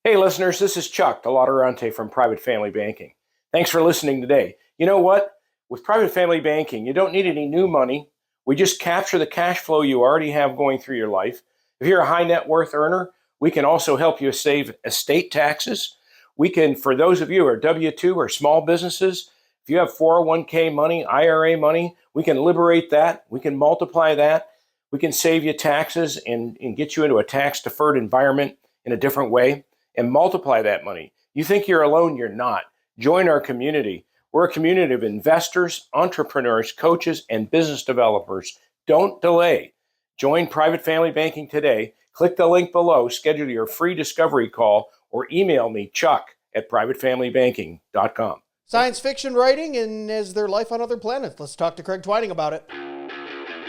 Hey listeners, this is Chuck, the Laudurante from Private Family Banking. Thanks for listening today. You know what? With Private Family Banking, you don't need any new money. We just capture the cash flow you already have going through your life. If you're a high net worth earner, we can also help you save estate taxes. We can, for those of you who are W-2 or small businesses, if you have 401k money, IRA money, we can liberate that. We can multiply that. We can save you taxes and get you into a tax-deferred environment in a different way and multiply that money. You think you're alone, you're not. Join our community. We're a community of investors, entrepreneurs, coaches, and business developers. Don't delay. Join Private Family Banking today. Click the link below, schedule your free discovery call, or email me, chuck@privatefamilybanking.com. Science fiction writing, and is there life on other planets? Let's talk to Craig Twining about it.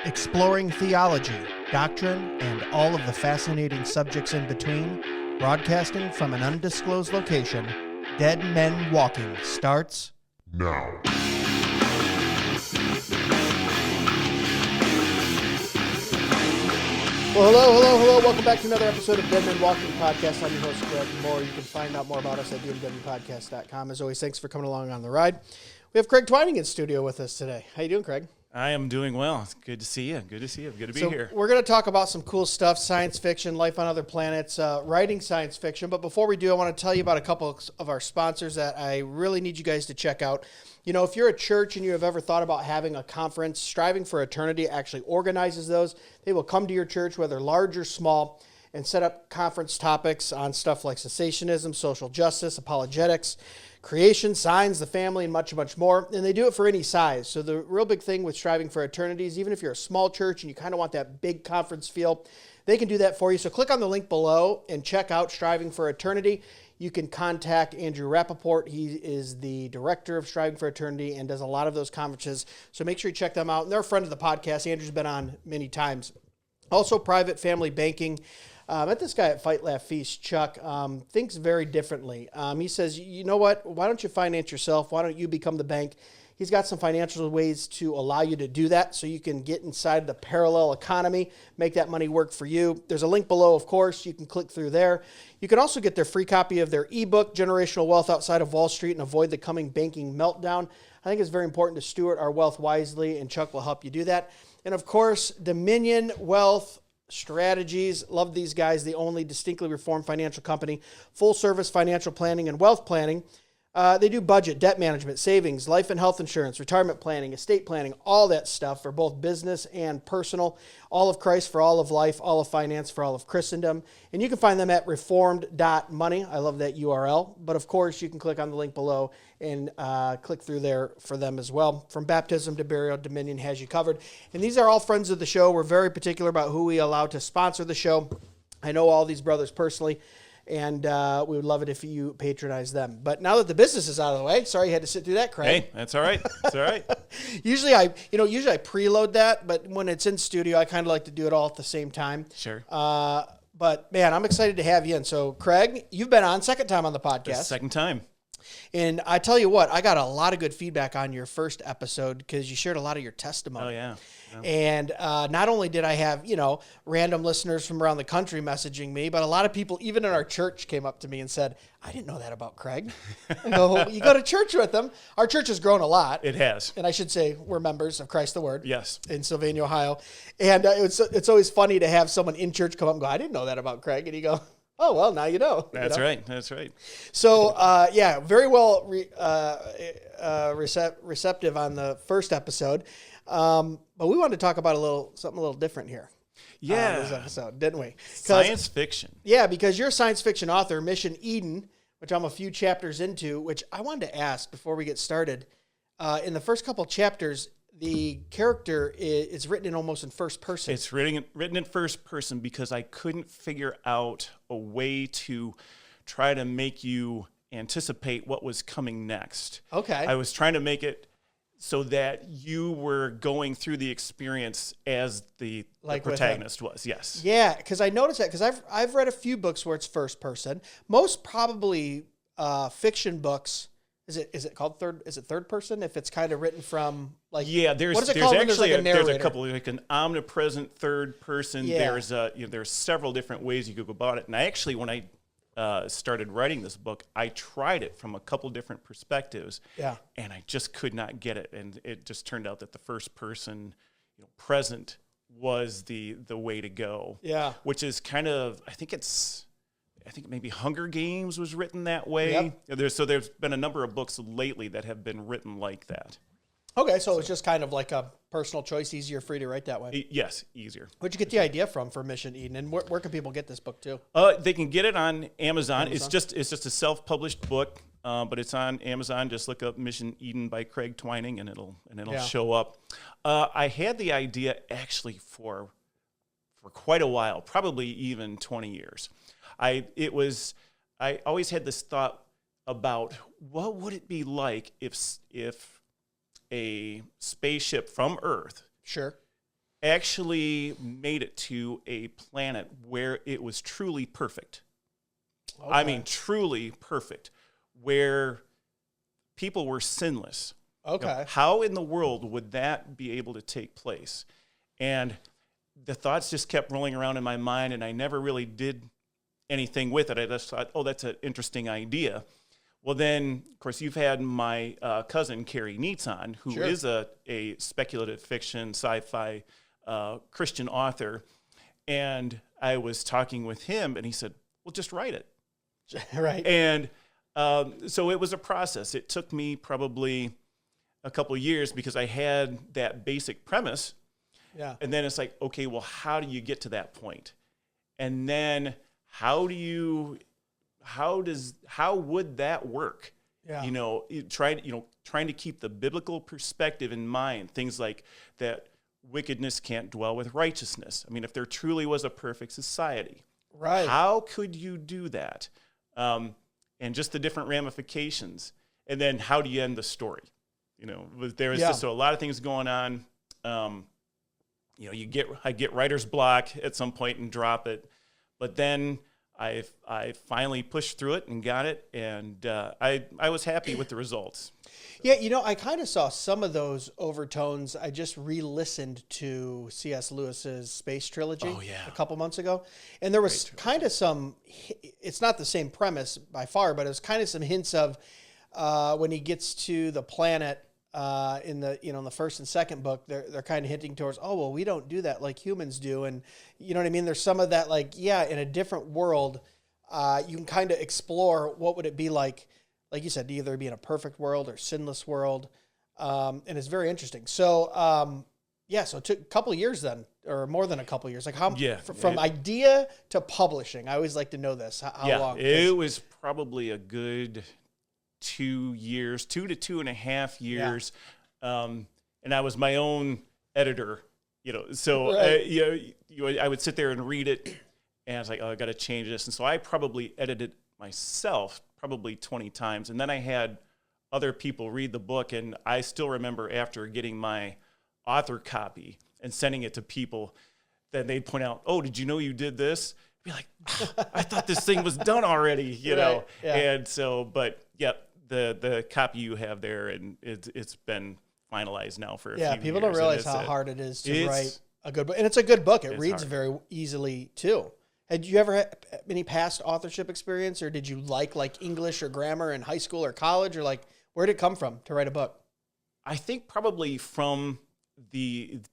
Exploring theology, doctrine, and all of the fascinating subjects in between, broadcasting from an undisclosed location, Dead Men Walking starts now. Well, hello. Welcome back to another episode of Dead Men Walking Podcast. I'm your host, Greg Moore. You can find out more about us at DMWpodcast.com. As always, thanks for coming along on the ride. We have Craig Twining in studio with us today. How you doing, Craig? I am doing well. It's good to see you. Good to be here. We're going to talk about some cool stuff, science fiction, life on other planets, writing science fiction. But before we do, I want to tell you about a couple of our sponsors that I really need you guys to check out. You know, if you're a church and you have ever thought about having a conference, Striving for Eternity actually organizes those. They will come to your church, whether large or small, and set up conference topics on stuff like cessationism, social justice, apologetics, creation, signs, the family, and much, much more. And they do it for any size. So the real big thing with Striving for Eternity is even if you're a small church and you kind of want that big conference feel, they can do that for you. So click on the link below and check out Striving for Eternity. You can contact Andrew Rappaport. He is the director of Striving for Eternity and does a lot of those conferences. So make sure you check them out. And they're a friend of the podcast. Andrew's been on many times. Also, Private Family Banking. Met this guy at Fight, Laugh, Feast, Chuck, thinks very differently. He says, you know what, why don't you finance yourself? Why don't you become the bank? He's got some financial ways to allow you to do that so you can get inside the parallel economy, make that money work for you. There's a link below, of course. You can click through there. You can also get their free copy of their ebook, Generational Wealth Outside of Wall Street and Avoid the Coming Banking Meltdown. I think it's very important to steward our wealth wisely, and Chuck will help you do that. And, of course, Dominion Wealth Strategies. Love these guys. The only distinctly reformed financial company, full service financial planning and wealth planning. They do budget, debt management, savings, life and health insurance, retirement planning, estate planning, all that stuff for both business and personal. All of Christ for all of life, all of finance for all of Christendom. And you can find them at reformed.money. I love that URL. But of course, you can click on the link below and click through there for them as well. From baptism to burial, Dominion has you covered. And these are all friends of the show. We're very particular about who we allow to sponsor the show. I know all these brothers personally. And we would love it if you patronize them. But now that the business is out of the way, sorry you had to sit through that, Craig. Hey, that's all right. That's all right. Usually I preload that, but when it's in studio, I kind of like to do it all at the same time. Sure. But man, I'm excited to have you in. So, Craig, you've been on second time on the podcast. Second time. And I tell you what, I got a lot of good feedback on your first episode because you shared a lot of your testimony. Oh, yeah. And not only did I have, random listeners from around the country messaging me, but a lot of people, even in our church, came up to me and said, I didn't know that about Craig. I go, you go to church with him. Our church has grown a lot. It has. And I should say we're members of Christ the Word. Yes. In Sylvania, Ohio. And it's always funny to have someone in church come up and go, I didn't know that about Craig. And you go, oh, well, now you know. That's right. That's right. So, very well receptive on the first episode. But we wanted to talk about something a little different here. Yeah. This episode, didn't we? Science fiction. Yeah, because you're a science fiction author, Mission Eden, which I'm a few chapters into, which I wanted to ask before we get started. In the first couple chapters, the character is written almost in first person. It's written in first person because I couldn't figure out a way to try to make you anticipate what was coming next. Okay. I was trying to make it so that you were going through the experience as the protagonist was. Yes. Yeah, because I noticed that because I've read a few books where it's first person. Most probably fiction books. Is it called third? Is it third person if it's kind of written from like? Yeah, there's a couple like an omnipresent third person. Yeah. There's several different ways you could go about it. And I actually when I started writing this book, I tried it from a couple different perspectives, Yeah. and I just could not get it. And it just turned out that the first person, present was the way to go. Yeah. Which is kind of, I think maybe Hunger Games was written that way. Yep. There's been a number of books lately that have been written like that. Okay, so it's just kind of like a personal choice, easier for you to write that way. Yes, easier. Where'd you get the idea from for Mission Eden, and where can people get this book too? They can get it on Amazon. It's just a self-published book, but it's on Amazon. Just look up Mission Eden by Craig Twining, and it'll show up. I had the idea actually for quite a while, probably even 20 years. I always had this thought about what would it be like if a spaceship from Earth Sure. actually made it to a planet where it was truly perfect. Okay. I mean, truly perfect, where people were sinless. Okay. How in the world would that be able to take place? And the thoughts just kept rolling around in my mind, and I never really did anything with it. I just thought, oh, that's an interesting idea. Well, then, of course, you've had my cousin, Carrie Neitz, on, who Sure. is a speculative fiction, sci-fi Christian author. And I was talking with him, and he said, well, just write it. Right. And so it was a process. It took me probably a couple of years because I had that basic premise. Yeah. And then it's like, okay, well, how do you get to that point? And then how would that work? Yeah. Trying to keep the biblical perspective in mind, things like that wickedness can't dwell with righteousness. I mean, if there truly was a perfect society, Right. how could you do that? And just the different ramifications. And then how do you end the story? There is just a lot of things going on. I get writer's block at some point and drop it, but then I finally pushed through it and got it, and I was happy with the results. Yeah, I kind of saw some of those overtones. I just re-listened to C.S. Lewis's Space Trilogy a couple months ago, and there was kind of some. It's not the same premise by far, but it was kind of some hints of when he gets to the planet in the in the first and second book. They're kind of hinting towards, oh well, we don't do that like humans do, and you know what I mean. There's some of that, like in a different world, you can kind of explore what would it be like you said, to either be in a perfect world or sinless world, and it's very interesting. So so it took a couple of years then, or more than a couple of years. Like from idea to publishing. I always like to know this. How long? It was probably a good 2 years, 2 to 2.5 years. And I was my own editor, so right. I would sit there and read it, and I was like, oh, I got to change this. And so I probably edited myself probably 20 times. And then I had other people read the book. And I still remember after getting my author copy and sending it to people, that they'd point out, oh, did you know you did this? I'd be like, I thought this thing was done already, you know? Yeah. And so, but the copy you have there, and it's been finalized now for a few years. Yeah, people don't realize how hard it is to write a good book. And it's a good book. It reads very easily too. Had you ever had any past authorship experience, or did you like English or grammar in high school or college, or where did it come from to write a book? I think probably from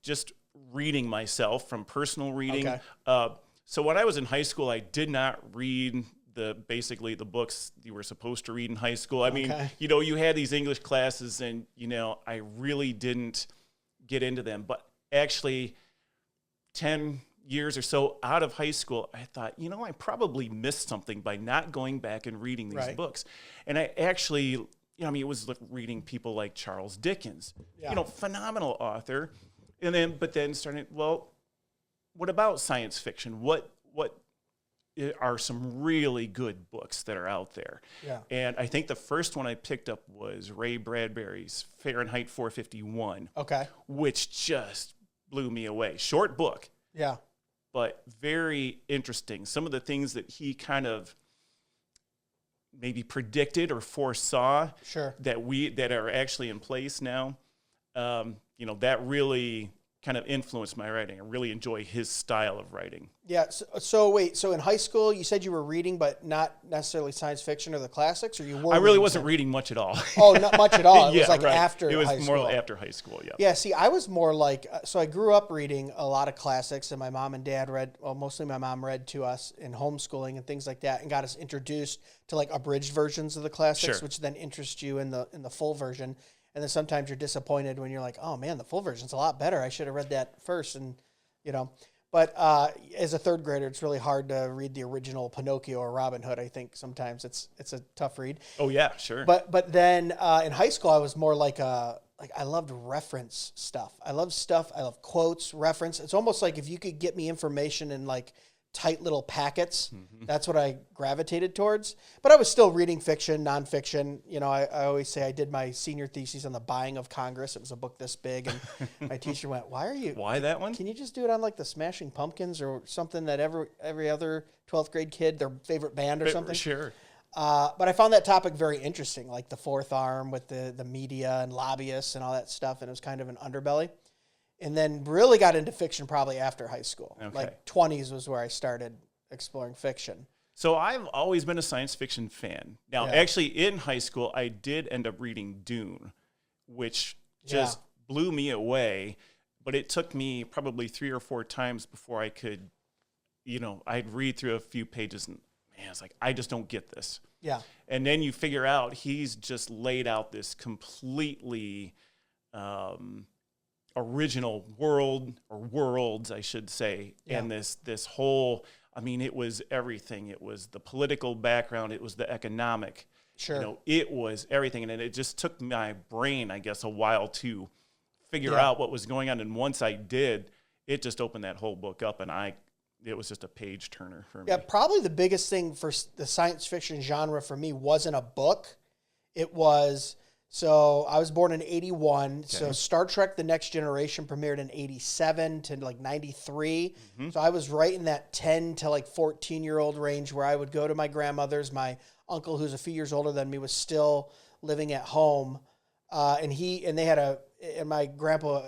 just reading myself, from personal reading. Okay. So when I was in high school, I did not read basically the books you were supposed to read in high school. I mean, you had these English classes, and I really didn't get into them. But actually, 10 years or so out of high school, I thought, I probably missed something by not going back and reading these books. And I actually, it was reading people like Charles Dickens, phenomenal author. But then starting, well, what about science fiction? What are some really good books that are out there? Yeah. And I think the first one I picked up was Ray Bradbury's Fahrenheit 451. Okay. Which just blew me away. Short book. Yeah. But very interesting. Some of the things that he kind of maybe predicted or foresaw that are actually in place now. That really kind of influenced my writing. I really enjoy his style of writing. Yeah. So wait. So in high school, you said you were reading, but not necessarily science fiction or the classics, or you were? I really wasn't reading much at all. Oh, not much at all. It Yeah, was like right. after It was high more school. after high school. Yeah. Yeah. See, I was more like, so I grew up reading a lot of classics, and my mom and dad read. Well, mostly my mom read to us in homeschooling and things like that, and got us introduced to like abridged versions of the classics, Sure. which then interest you in the full version. And then sometimes you're disappointed when you're like, oh man, the full version's a lot better. I should have read that first. And, you know, but as a third grader, it's really hard to read the original Pinocchio or Robin Hood. I think sometimes it's a tough read. Oh yeah, sure. But then in high school, I was more like I loved reference stuff. I love quotes, reference. It's almost like if you could get me information in like tight little packets, that's what I gravitated towards. But I was still reading fiction, nonfiction. You know, I always say I did my senior thesis on the buying of Congress. It was a book this big, and my teacher went, "Why that one? Can you just do it on like the Smashing Pumpkins or something that every other 12th grade kid, their favorite band or something?" Sure. But I found that topic very interesting, like the fourth arm with the media and lobbyists and all that stuff, and it was kind of an underbelly. And then really got into fiction probably after high school. Okay. Like 20s was where I started exploring fiction. So I've always been a science fiction fan. Now, actually, in high school, I did end up reading Dune, which just blew me away. But it took me probably 3 or 4 times before I could, I'd read through a few pages and, man, it's like, I just don't get this. Yeah. And then you figure out he's just laid out this completely original world, or worlds, I should say, and this whole, I mean, it was everything. It was the political background. It was the economic. Sure. It was everything. And it just took my brain, I guess, a while to figure out what was going on. And once I did, it just opened that whole book up, and it was just a page turner for me. Yeah, probably the biggest thing for the science fiction genre for me wasn't a book. It was... So I was born in 81. Okay. So Star Trek: The Next Generation premiered in 87 to like 93. Mm-hmm. So I was right in that 10 to like 14-year-old range where I would go to my grandmother's. My uncle, who's a few years older than me, was still living at home. And my grandpa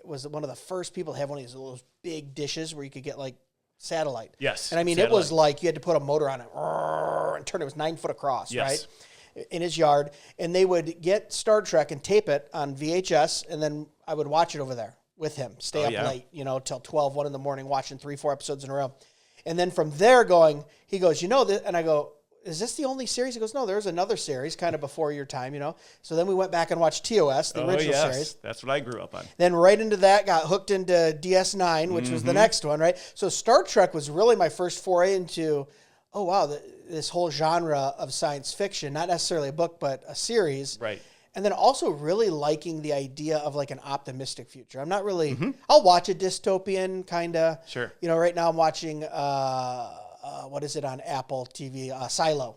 was one of the first people to have one of those big dishes where you could get like satellite. Yes. And I mean, satellite. It was like you had to put a motor on it and turn it. It was 9 foot across, right? In his yard, and they would get Star Trek and tape it on VHS, and then I would watch it over there with him, stay up late, till 12, 1 in the morning, watching 3, 4 episodes in a row. And then from there he goes, and I go, is this the only series? He goes, no, there's another series kind of before your time, So then we went back and watched TOS, the original series. That's what I grew up on. Then right into that, got hooked into DS9, which was the next one, right? So Star Trek was really my first foray into, oh, wow, this whole genre of science fiction, not necessarily a book, but a series. Right. And then also really liking the idea of like an optimistic future. I'm not really, I'll watch a dystopian kind of. Sure. Right now I'm watching, what is it on Apple TV? Silo.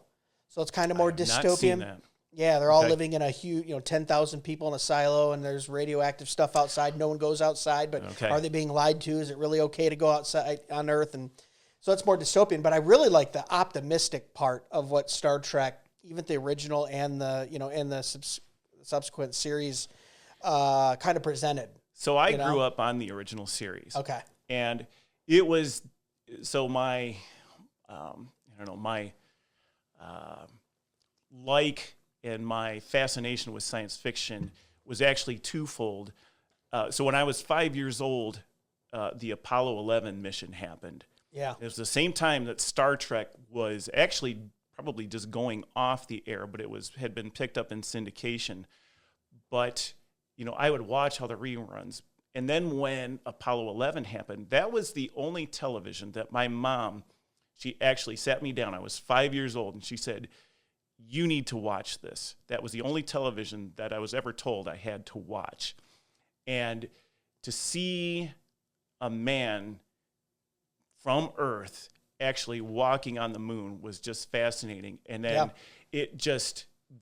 So it's kind of more dystopian. Not seen that. Yeah, they're all living in a huge, 10,000 people in a silo, and there's radioactive stuff outside. No one goes outside, but are they being lied to? Is it really okay to go outside on Earth? And so it's more dystopian, but I really like the optimistic part of what Star Trek, even the original and the subsequent series, kind of presented. So I grew up on the original series. Okay. And it was, so my, like and my fascination with science fiction was actually twofold. So when I was 5 years old, the Apollo 11 mission happened. Yeah. It was the same time that Star Trek was actually probably just going off the air, but had been picked up in syndication. But, I would watch all the reruns. And then when Apollo 11 happened, that was the only television that my mom, she actually sat me down. I was 5 years old, and she said, you need to watch this. That was the only television that I was ever told I had to watch. And to see a man from Earth actually walking on the moon was just fascinating. And then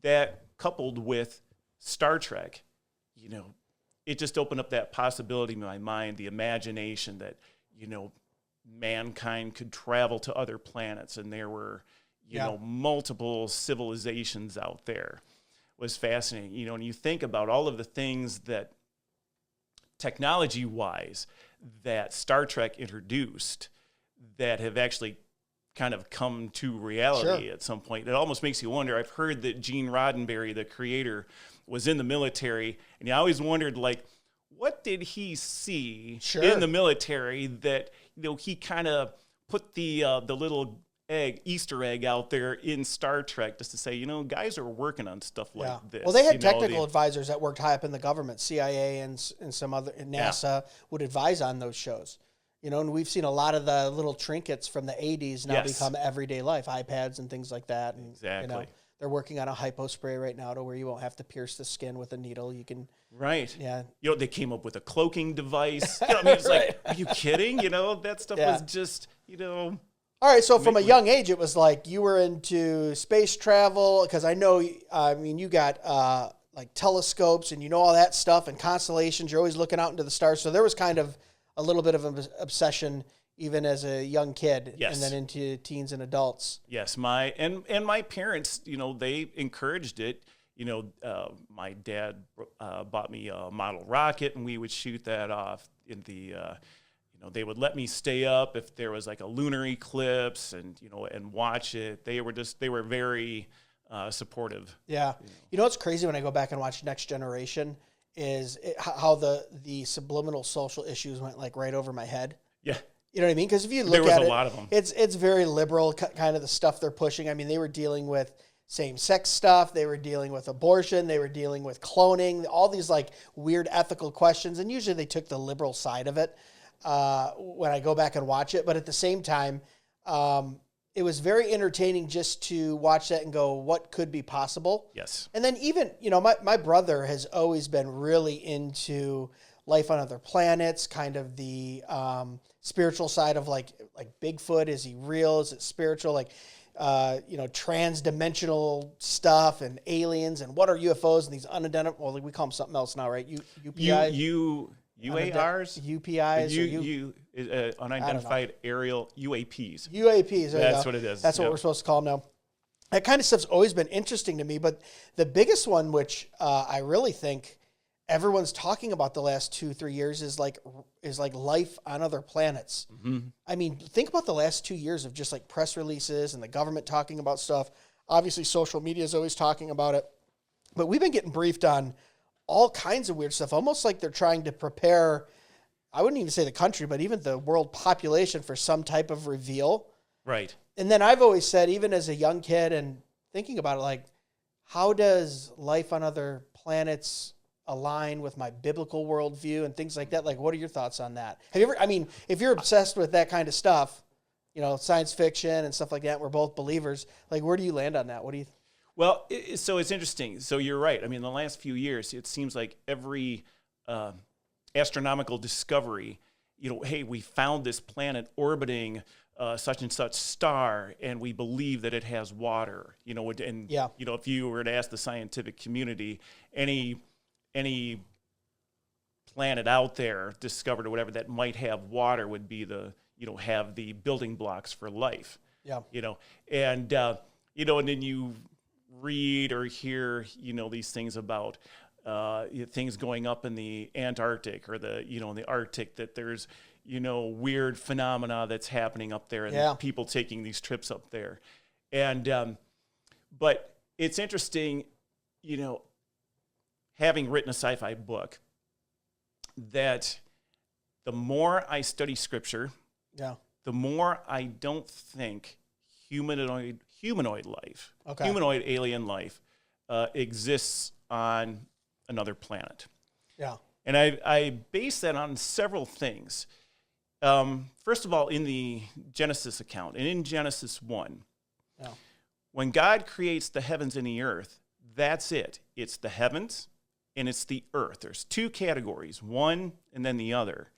that coupled with Star Trek, it just opened up that possibility in my mind, the imagination that, mankind could travel to other planets, and there were, multiple civilizations out there. Was fascinating. And you think about all of the things that technology-wise that Star Trek introduced that have actually kind of come to reality at some point. It almost makes you wonder. I've heard that Gene Roddenberry, the creator, was in the military, and I always wondered, like, what did he see in the military that, you know, he kind of put the little Easter egg out there in Star Trek just to say, you know, guys are working on stuff like this. Well, they had technical advisors that worked high up in the government, CIA and some other, NASA would advise on those shows. You know, and we've seen a lot of the little trinkets from the 80s now become everyday life, iPads and things like that. And, you know, they're working on a hypo spray right now to where you won't have to pierce the skin with a needle. You can. Right. Yeah. You know, they came up with a cloaking device. You know, I mean, it's like, are you kidding? You know, that stuff was just, you know. All right. So from a young age, it was like you were into space travel, because I know, I mean, you got like telescopes and you know all that stuff and constellations. You're always looking out into the stars. So there was kind of a little bit of an obsession even as a young kid, and then into teens and adults. Yes, my parents, you know, they encouraged it. You know, my dad bought me a model rocket, and we would shoot that off in the. You know, they would let me stay up if there was like a lunar eclipse, and you know, and watch it. They were very supportive. Yeah, you know what's crazy when I go back and watch Next Generation is how the subliminal social issues went like right over my head. Yeah. You know what I mean? Because if you look at it, a lot of them. It's very liberal, kind of the stuff they're pushing. I mean, they were dealing with same-sex stuff. They were dealing with abortion. They were dealing with cloning, all these like weird ethical questions. And usually they took the liberal side of it when I go back and watch it. But at the same time, it was very entertaining just to watch that and go, what could be possible? Yes. And then even, you know, my brother has always been really into life on other planets, kind of the spiritual side of like Bigfoot. Is he real? Is it spiritual? Like, you know, trans-dimensional stuff and aliens and what are UFOs and these unidentified, well, we call them something else now, right? UPI? UARs? UPIs? Unidentified aerial UAPs. UAPs, that's what it is. That's what we're supposed to call them now. That kind of stuff's always been interesting to me, but the biggest one, which I really think everyone's talking about the last 2-3 years, is like life on other planets. Mm-hmm. I mean, think about the last 2 years of just like press releases and the government talking about stuff. Obviously, social media is always talking about it, but we've been getting briefed on all kinds of weird stuff, almost like they're trying to prepare, I wouldn't even say the country, but even the world population for some type of reveal. Right. And then I've always said, even as a young kid and thinking about it, like, how does life on other planets align with my biblical worldview and things like that? Like, what are your thoughts on that? Have you ever, I mean, if you're obsessed with that kind of stuff, you know, science fiction and stuff like that, we're both believers, like, where do you land on that? What do you Well, so it's interesting. So you're right. I mean, the last few years, it seems like every astronomical discovery, you know, hey, we found this planet orbiting such and such star, and we believe that it has water. You know, and you know, if you were to ask the scientific community, any planet out there discovered or whatever that might have water would be the, you know, have the building blocks for life. Yeah. You know, and you know, and then you read or hear, you know, these things about things going up in the Antarctic or the, you know, in the Arctic, that there's, you know, weird phenomena that's happening up there, and people taking these trips up there. And but it's interesting, you know, having written a sci-fi book, that the more I study scripture, the more I don't think humanoid life, humanoid alien life, exists on another planet. Yeah. And I base that on several things. First of all, in the Genesis account, and in Genesis 1, when God creates the heavens and the earth, that's it. It's the heavens and it's the earth. There's two categories, one and then the other.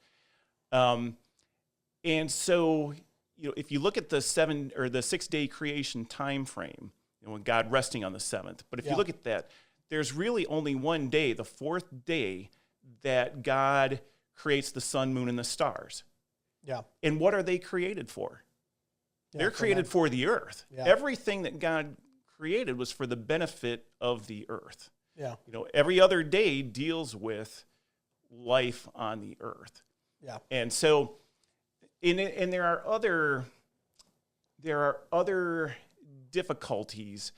And so, you know, if you look at the 6-day creation time frame, you know, when God resting on the seventh, but if you look at that, there's really only one day, the fourth day, that God creates the sun, moon, and the stars. Yeah. And what are they created for? They're created for the earth. Yeah. Everything that God created was for the benefit of the earth. Yeah. You know, every other day deals with life on the earth. Yeah. And so, and there are other difficulties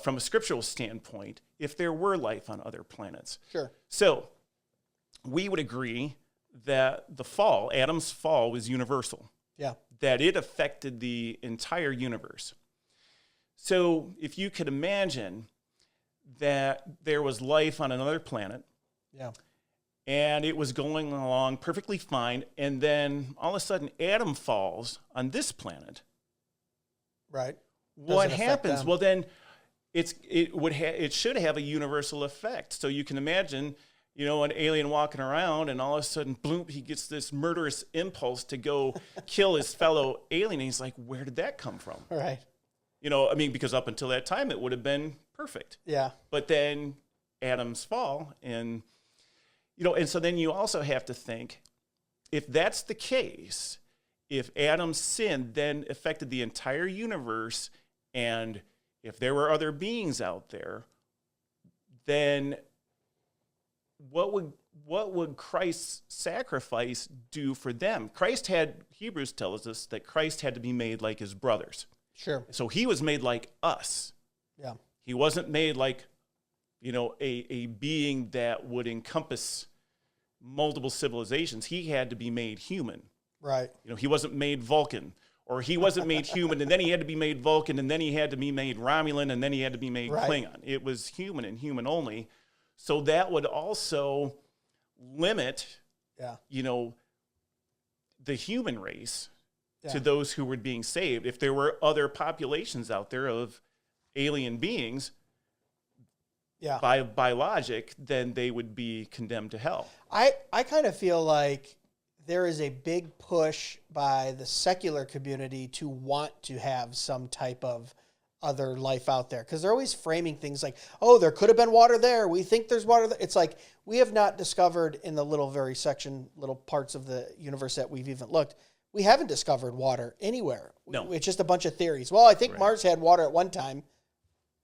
from a scriptural standpoint if there were life on other planets. Sure. So we would agree that the fall, Adam's fall, was universal. Yeah. That it affected the entire universe. So if you could imagine that there was life on another planet, Yeah. and it was going along perfectly fine, and then all of a sudden Adam falls on this planet. Right. What Doesn't affect happens? them. Well, then it should have a universal effect. So you can imagine, an alien walking around, and all of a sudden, bloom, he gets this murderous impulse to go kill his fellow alien. And he's like, where did that come from? Right. Because up until that time, it would have been perfect. Yeah. But then Adam's fall, and so then you also have to think, if that's the case, if Adam's sin then affected the entire universe, and if there were other beings out there, then what would Christ's sacrifice do for them? Hebrews tells us that Christ had to be made like his brothers. Sure. So he was made like us. Yeah. He wasn't made like, a being that would encompass multiple civilizations. He had to be made human. Right. He wasn't made Vulcan, or he wasn't made human, and then he had to be made Vulcan, and then he had to be made Romulan, and then he had to be made Klingon. It was human and human only. So that would also limit, the human race to those who were being saved. If there were other populations out there of alien beings, by logic, then they would be condemned to hell. I kind of feel like there is a big push by the secular community to want to have some type of other life out there, because they're always framing things like, oh, there could have been water there. We think there's water there. It's like, we have not discovered in the little parts of the universe that we've even looked, we haven't discovered water anywhere. No. It's just a bunch of theories. Well, I think Mars had water at one time.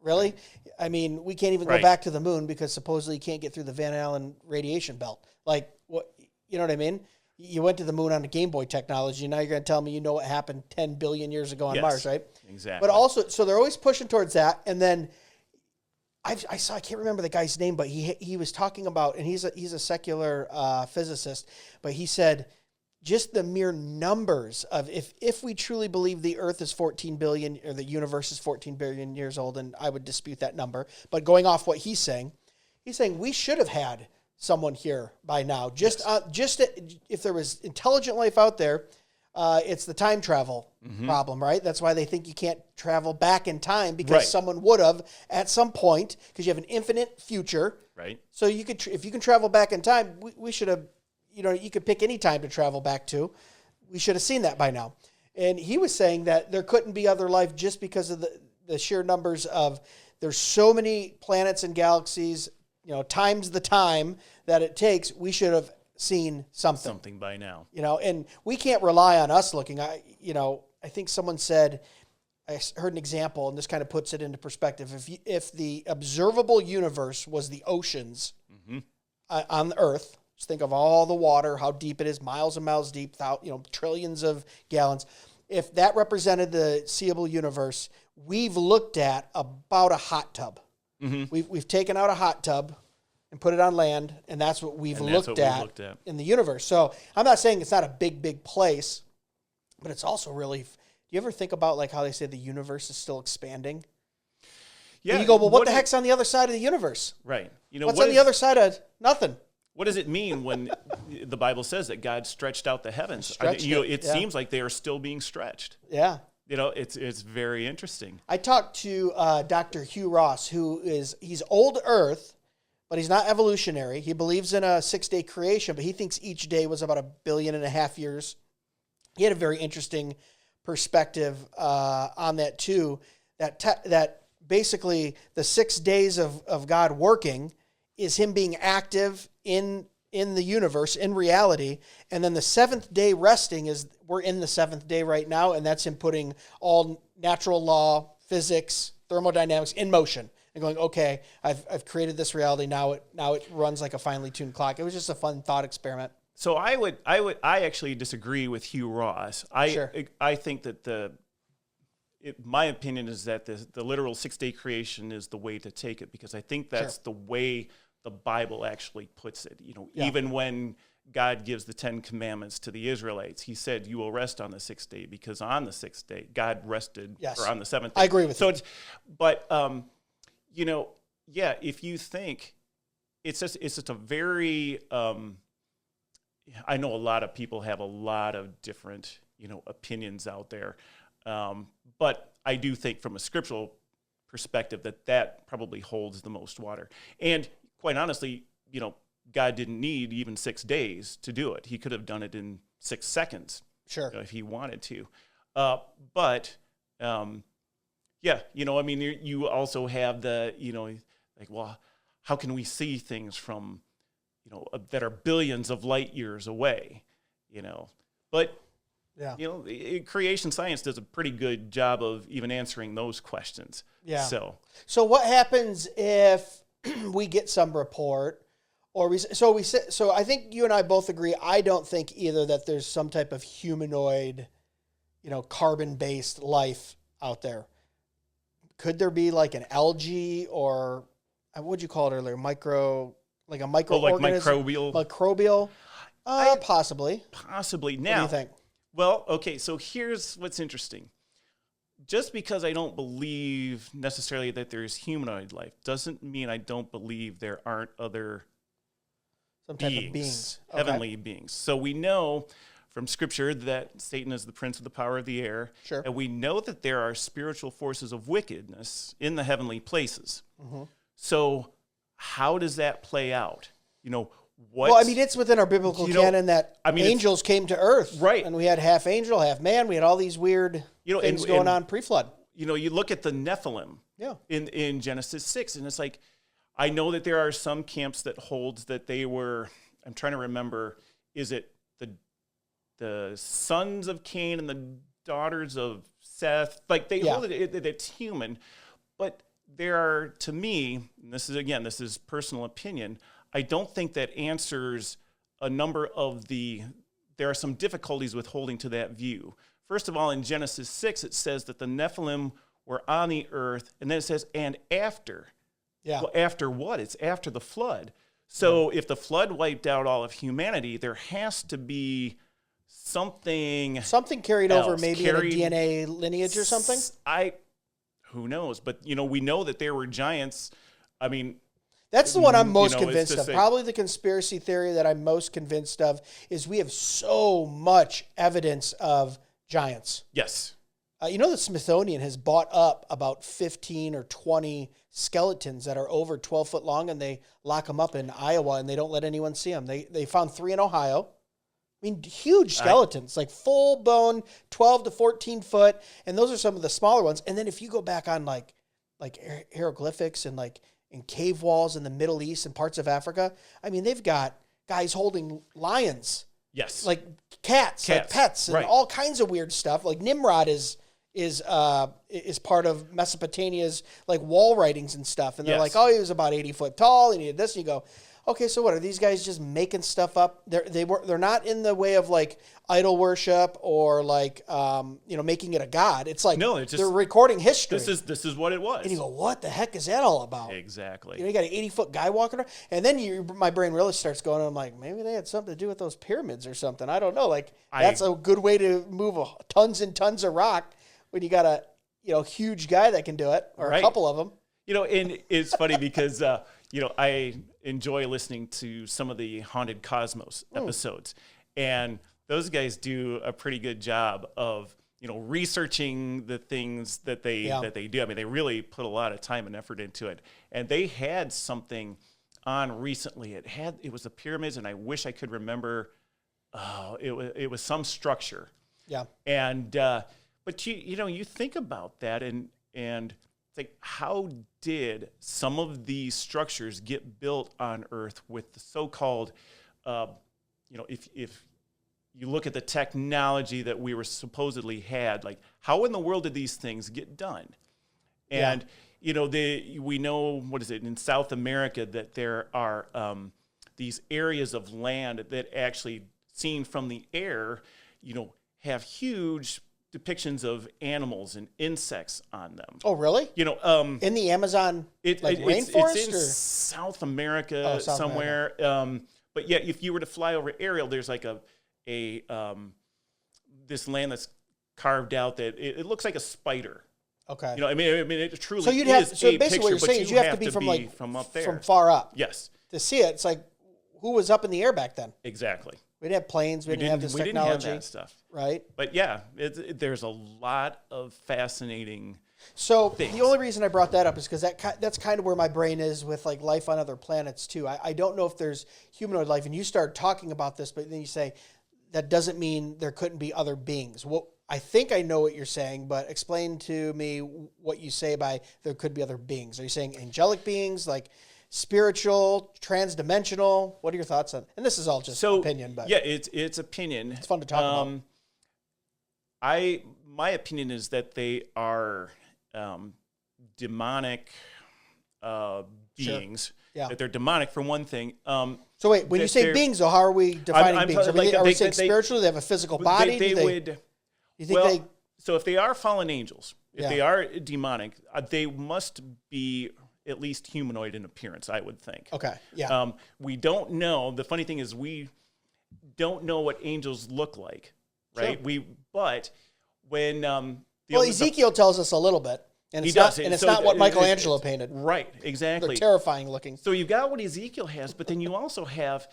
Really? I mean, we can't even go back to the moon because supposedly you can't get through the Van Allen radiation belt. Like, what? You know what I mean? You went to the moon on the Game Boy technology, and now you're going to tell me what happened 10 billion years ago on Mars, right? Exactly. But also, so they're always pushing towards that. And then I can't remember the guy's name, but he was talking about, and he's a secular physicist, but he said just the mere numbers of if we truly believe the Earth is 14 billion, or the universe is 14 billion years old, and I would dispute that number, but going off what he's saying we should have had someone here by now. Just if there was intelligent life out there, it's the time travel problem, right? That's why they think you can't travel back in time, because someone would have at some point, because you have an infinite future. Right. So you could, if you can travel back in time, we should have, you could pick any time to travel back to. We should have seen that by now. And he was saying that there couldn't be other life just because of the sheer numbers of, there's so many planets and galaxies, times the time that it takes. We should have seen something by now. And we can't rely on us looking. I think someone said, I heard an example, and this kind of puts it into perspective. If the observable universe was the oceans on the Earth, just think of all the water, how deep it is, miles and miles deep, trillions of gallons. If that represented the seeable universe, we've looked at about a hot tub. We've taken out a hot tub and put it on land, and that's what we've looked at in the universe. So I'm not saying it's not a big place, but it's also really. Do you ever think about like how they say the universe is still expanding? Yeah. And you go, well, what the heck's on the other side of the universe? Right. What's on the other side of nothing? What does it mean when the Bible says that God stretched out the heavens? It seems like they are still being stretched. Yeah. It's very interesting. I talked to Dr. Hugh Ross, he's old Earth, but he's not evolutionary. He believes in a 6-day creation, but he thinks each day was about 1.5 billion years. He had a very interesting perspective on that too. That basically the 6 days of God working is him being active in the universe, in reality, and then the 7th day resting is, we're in the 7th day right now, and that's him putting all natural law, physics, thermodynamics in motion. and going, okay, I've created this reality. Now it runs like a finely tuned clock. It was just a fun thought experiment. So I actually disagree with Hugh Ross. I think that my opinion is that the literal 6-day creation is the way to take it, because I think that's the way the Bible actually puts it. Even when God gives the 10 Commandments to the Israelites, he said, you will rest on the 6th day, because on the 6th day, God rested, or on the 7th day. I agree with you. But, if you think, it's just a very, I know a lot of people have a lot of different, opinions out there. But I do think from a scriptural perspective that probably holds the most water. And quite honestly, God didn't need even 6 days to do it. He could have done it in 6 seconds, if he wanted to. You also have the, how can we see things from, that are billions of light years away, But, creation science does a pretty good job of even answering those questions. Yeah. So what happens if we get some report? So I think you and I both agree. I don't think either that there's some type of humanoid, carbon-based life out there. Could there be like an algae or what'd you call it earlier? Microorganism? Microbial. Microbial? Possibly. Possibly. What Now, do you think? Well, okay, so here's what's interesting. Just because I don't believe necessarily that there's humanoid life doesn't mean I don't believe there aren't other some type of beings. Heavenly beings. So we know from Scripture that Satan is the prince of the power of the air. Sure. And we know that there are spiritual forces of wickedness in the heavenly places. Mm-hmm. So how does that play out? Well, it's within our biblical canon that angels came to earth. Right. And we had half angel, half man. We had all these weird things going on pre-flood. You look at the Nephilim in Genesis 6, and it's like, I know that there are some camps that holds that they were, I'm trying to remember, is it the sons of Cain and the daughters of Seth? Like they hold it, it's human. But there are, to me, and this is personal opinion, I don't think that answers a number of there are some difficulties with holding to that view. First of all, in Genesis 6, it says that the Nephilim were on the earth, and then it says, and after. Yeah. Well, after what? It's after the flood. So if the flood wiped out all of humanity, there has to be something carried over, maybe in a DNA lineage or something? Who knows? But, we know that there were giants. That's the one I'm most convinced of. Probably the conspiracy theory that I'm most convinced of is we have so much evidence of giants. Yes. The Smithsonian has bought up about 15 or 20 skeletons that are over 12 foot long, and they lock them up in Iowa, and they don't let anyone see them. They found 3 in Ohio. Huge skeletons, like full bone, 12 to 14 foot, and those are some of the smaller ones. And then if you go back on like hieroglyphics and like in cave walls in the Middle East and parts of Africa, they've got guys holding lions. Yes. Like cats. Like pets, and all kinds of weird stuff. Like Nimrod is part of Mesopotamia's like wall writings and stuff. And they're like, oh, he was about 80 foot tall and he did this. And you go, okay, so what are these guys just making stuff up? They're not in the way of like idol worship or like making it a god. It's like they're recording history. This is what it was. And you go, what the heck is that all about? Exactly. You got an 80-foot guy walking around, and then my brain really starts going. I'm like, maybe they had something to do with those pyramids or something. I don't know. Like that's a good way to move tons and tons of rock when you got a huge guy that can do it, or a couple of them. And it's funny because I enjoy listening to some of the Haunted Cosmos episodes, and those guys do a pretty good job of researching the things that they do. They really put a lot of time and effort into it. And they had something on recently. It was the pyramids, and I wish I could remember. It was some structure. Yeah. And but you think about that and it's like, how did some of these structures get built on Earth with the so-called, if you look at the technology that we were supposedly had, like how in the world did these things get done? And we know, what is it, in South America that there are these areas of land that actually, seen from the air, have huge depictions of animals and insects on them. Oh, really? In the Amazon rainforest? It's in South America somewhere. America. But yeah, if you were to fly over aerial, there's like this land that's carved out that it looks like a spider. Okay. It truly so you'd is have, so a basically picture, what you're saying is you have to be from up there. From far up. Yes. To see it, it's like, who was up in the air back then? Exactly. We didn't have planes. We didn't have this technology. We didn't have that stuff. Right. But yeah, there's a lot of fascinating things. The only reason I brought that up is because that's kind of where my brain is with like life on other planets too. I don't know if there's humanoid life, and you start talking about this, but then you say that doesn't mean there couldn't be other beings. Well, I think I know what you're saying, but explain to me what you say by there could be other beings. Are you saying angelic beings, like spiritual, transdimensional? What are your thoughts on? And this is all just opinion, but yeah, it's opinion. It's fun to talk about. My opinion is that they are demonic beings. Sure. Yeah. That they're demonic for one thing. So wait, when you say beings, though, how are we defining beings? Are we saying spiritual? They have a physical body? So if they are fallen angels, if they are demonic, they must be at least humanoid in appearance, I would think. Okay, yeah. We don't know. The funny thing is we don't know what angels look like, right? Sure. But when Ezekiel tells us a little bit, and it's not what Michelangelo painted. Right, exactly. They're terrifying looking. So you've got what Ezekiel has, but then you also have,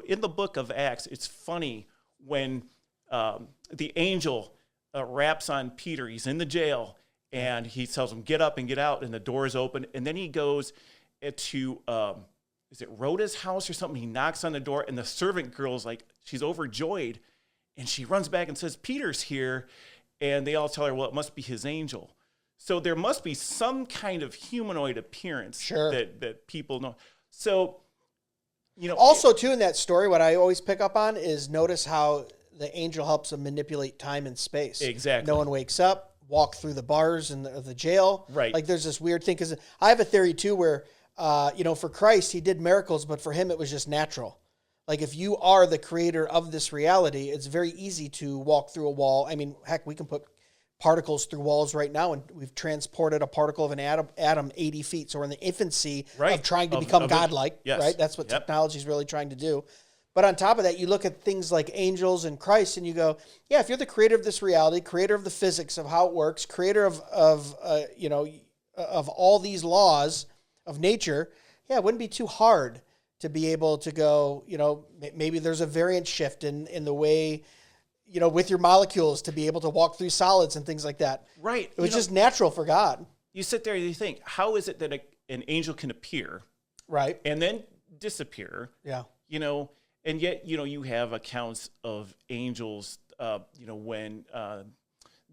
in the book of Acts, it's funny when the angel raps on Peter. He's in the jail, and he tells him, get up and get out, and the door is open. And then he goes to, is it Rhoda's house or something? He knocks on the door, and the servant girl's like, she's overjoyed, and she runs back and says, Peter's here. And they all tell her, well, it must be his angel. So there must be some kind of humanoid appearance that people know. So, Also, too, in that story, what I always pick up on is notice how the angel helps them manipulate time and space. Exactly. No one wakes up, walk through the bars and the jail. Right. Like there's this weird thing, because I have a theory, too, where, for Christ, he did miracles, but for him, it was just natural. Like if you are the creator of this reality, it's very easy to walk through a wall. I mean, heck, we can put particles through walls right now, and we've transported a particle of an atom 80 feet. So we're in the infancy of trying to become godlike, right? That's what technology is really trying to do. But on top of that, you look at things like angels and Christ, and you go, yeah, if you're the creator of this reality, creator of the physics of how it works, creator of all these laws of nature, yeah, it wouldn't be too hard to be able to go, maybe there's a variant shift in the way, with your molecules to be able to walk through solids and things like that. Right. It was just natural for God. You sit there and you think, how is it that an angel can appear? Right. And then disappear? Yeah. And yet, you have accounts of angels, when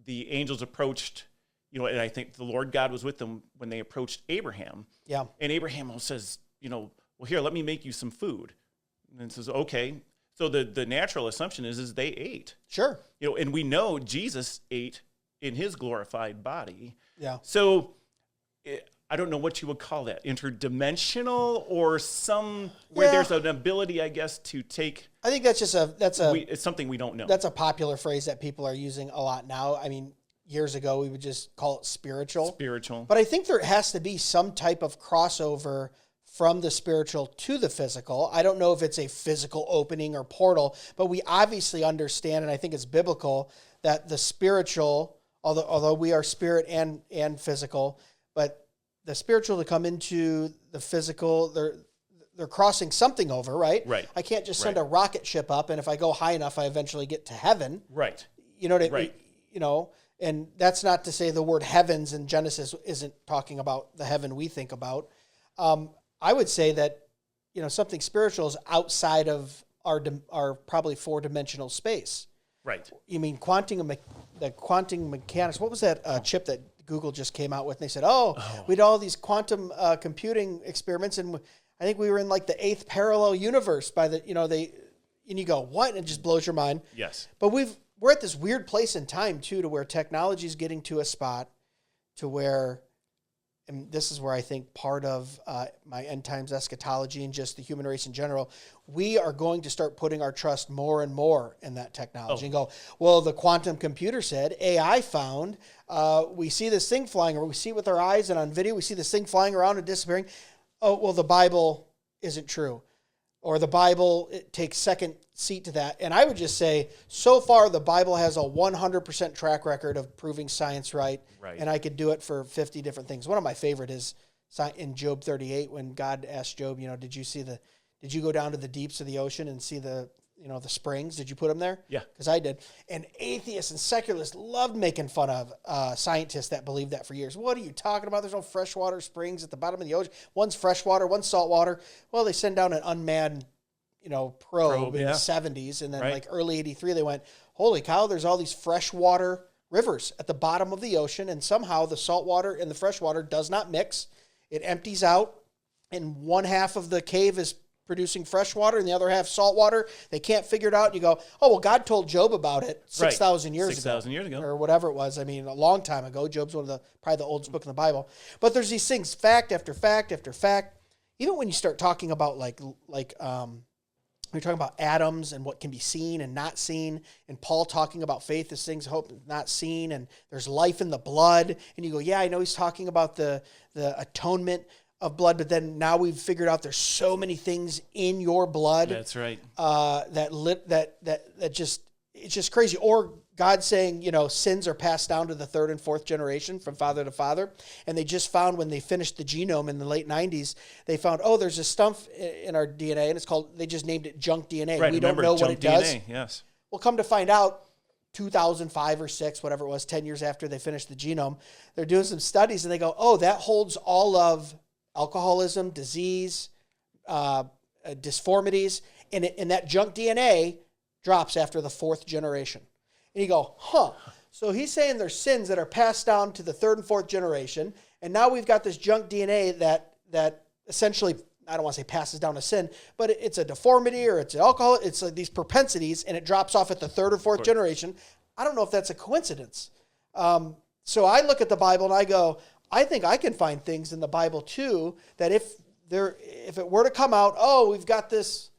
the angels approached, and I think the Lord God was with them when they approached Abraham. Yeah. And Abraham says, well, here, let me make you some food. And says, okay. So the natural assumption is they ate. Sure. And we know Jesus ate in his glorified body. Yeah. So I don't know what you would call that, interdimensional or where there's an ability, I guess, to take. I think that's it's something we don't know. That's a popular phrase that people are using a lot now. I mean, years ago we would just call it spiritual. Spiritual. But I think there has to be some type of crossover from the spiritual to the physical. I don't know if it's a physical opening or portal, but we obviously understand, and I think it's biblical, that the spiritual, although we are spirit and physical, but the spiritual to come into the physical, they're crossing something over, right? Right. I can't just send a rocket ship up, and if I go high enough, I eventually get to heaven. Right. You know what I mean? And that's not to say the word heavens in Genesis isn't talking about the heaven we think about. I would say that, something spiritual is outside of our probably four-dimensional space. Right. You mean the quantum mechanics? What was that chip that Google just came out with? And they said, we did all these quantum computing experiments, and I think we were in like the 8th parallel universe by the, and you go, what? And it just blows your mind. Yes. But we're at this weird place in time too, to where technology is getting to a spot to where and this is where I think part of my end times eschatology and just the human race in general, we are going to start putting our trust more and more in that technology and go, well, the quantum computer said, AI found, we see this thing flying, or we see it with our eyes and on video, we see this thing flying around and disappearing. Oh, well, the Bible isn't true. Or the Bible, it takes second seat to that. And I would just say, so far, the Bible has a 100% track record of proving science right. And I could do it for 50 different things. One of my favorite is in Job 38, when God asked Job, did you go down to the deeps of the ocean and see the springs? Did you put them there? Yeah. Because I did. And atheists and secularists loved making fun of scientists that believed that for years. What are you talking about? There's no freshwater springs at the bottom of the ocean. One's freshwater, one's saltwater. Well, they send down an unmanned, probe in the 70s. And then like early 83, they went, holy cow, there's all these freshwater rivers at the bottom of the ocean. And somehow the saltwater and the freshwater does not mix. It empties out. And one half of the cave is producing fresh water and the other half salt water. They can't figure it out. And you go, oh, well, God told Job about it 6,000 years ago. 6,000 years ago. Or whatever it was. I mean, a long time ago. Job's probably the oldest book in the Bible. But there's these things, fact after fact after fact. Even when you start talking about we're talking about atoms and what can be seen and not seen, and Paul talking about faith as things hope not seen, and there's life in the blood. And you go, yeah, I know he's talking about the atonement of blood, but then now we've figured out there's so many things in your blood. That's right. It's just crazy. Or God saying, sins are passed down to the third and fourth generation from father to father. And they just found, when they finished the genome in the late 90s, they found, there's this stuff in our DNA, and they just named it junk DNA. Right. We don't know what it does. DNA, yes. Well, come to find out, 2005 or 6, whatever it was, 10 years after they finished the genome, they're doing some studies, and they go, that holds all of alcoholism, disease, disformities, and that junk DNA drops after the fourth generation. And you go, so he's saying there's sins that are passed down to the third and fourth generation, and now we've got this junk DNA that essentially, I don't want to say passes down a sin, but it's a deformity or it's alcohol, it's like these propensities, and it drops off at the third or fourth generation. I don't know if that's a coincidence. So I look at the Bible and I go, I think I can find things in the Bible too that if it were to come out, we've got this.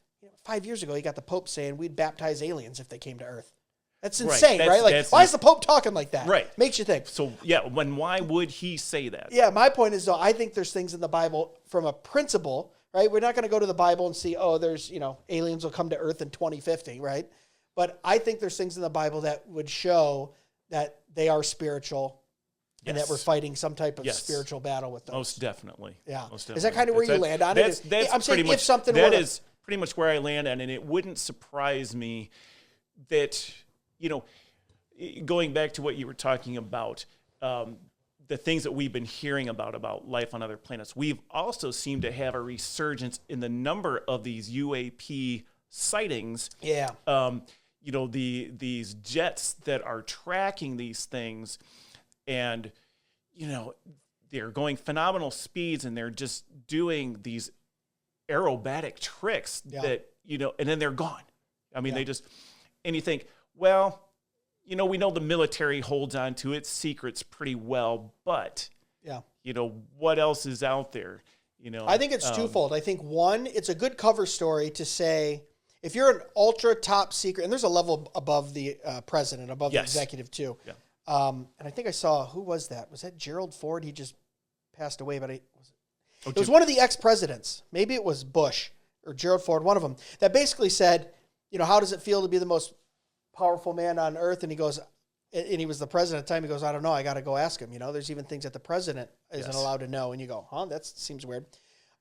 5 years ago, you got the Pope saying we'd baptize aliens if they came to Earth. That's insane, right? Like, why is the Pope talking like that? Right. Makes you think. So, yeah, why would he say that? Yeah, my point is, though, I think there's things in the Bible from a principle, right? We're not going to go to the Bible and see, there's, aliens will come to Earth in 2050, right? But I think there's things in the Bible that would show that they are spiritual. Yes. And that we're fighting some type of spiritual battle with those. Most definitely. Yeah. Most definitely. Is that kind of where you land on it? I'm saying if something were to... is pretty much where I land on, and it wouldn't surprise me that, going back to what you were talking about, the things that we've been hearing about life on other planets, we've also seemed to have a resurgence in the number of these UAP sightings. Yeah. These jets that are tracking these things, and, they're going phenomenal speeds, and they're just doing these aerobatic tricks that, and then they're gone. I mean, they just, and you think, well, we know the military holds on to its secrets pretty well, but, what else is out there? I think it's twofold. I think, one, it's a good cover story to say, if you're an ultra top secret, and there's a level above the president, above the executive too. Yeah. And I think I saw, who was that? Was that Gerald Ford? He just passed away, but it was one of the ex-presidents. Maybe it was Bush or Gerald Ford, one of them, that basically said, how does it feel to be the most powerful man on earth? And he goes, and he was the president at the time, he goes, I don't know, I got to go ask him. There's even things that the president isn't allowed to know. And you go, that seems weird.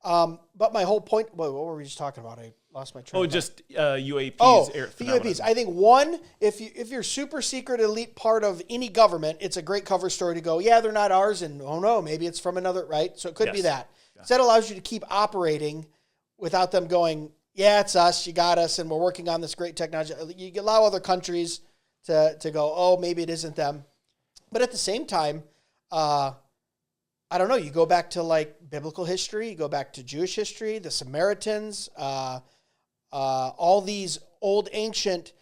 But my whole point, what were we just talking about? I lost my train of thought. Just UAPs. The UAPs. I think, one, if you're super secret elite part of any government, it's a great cover story to go, they're not ours, and no, maybe it's from another, right? So it could be that. Yeah. So that allows you to keep operating without them going, it's us, you got us, and we're working on this great technology. You allow other countries to go, maybe it isn't them. But at the same time, I don't know, you go back to like biblical history, you go back to Jewish history, the Samaritans, all these old ancient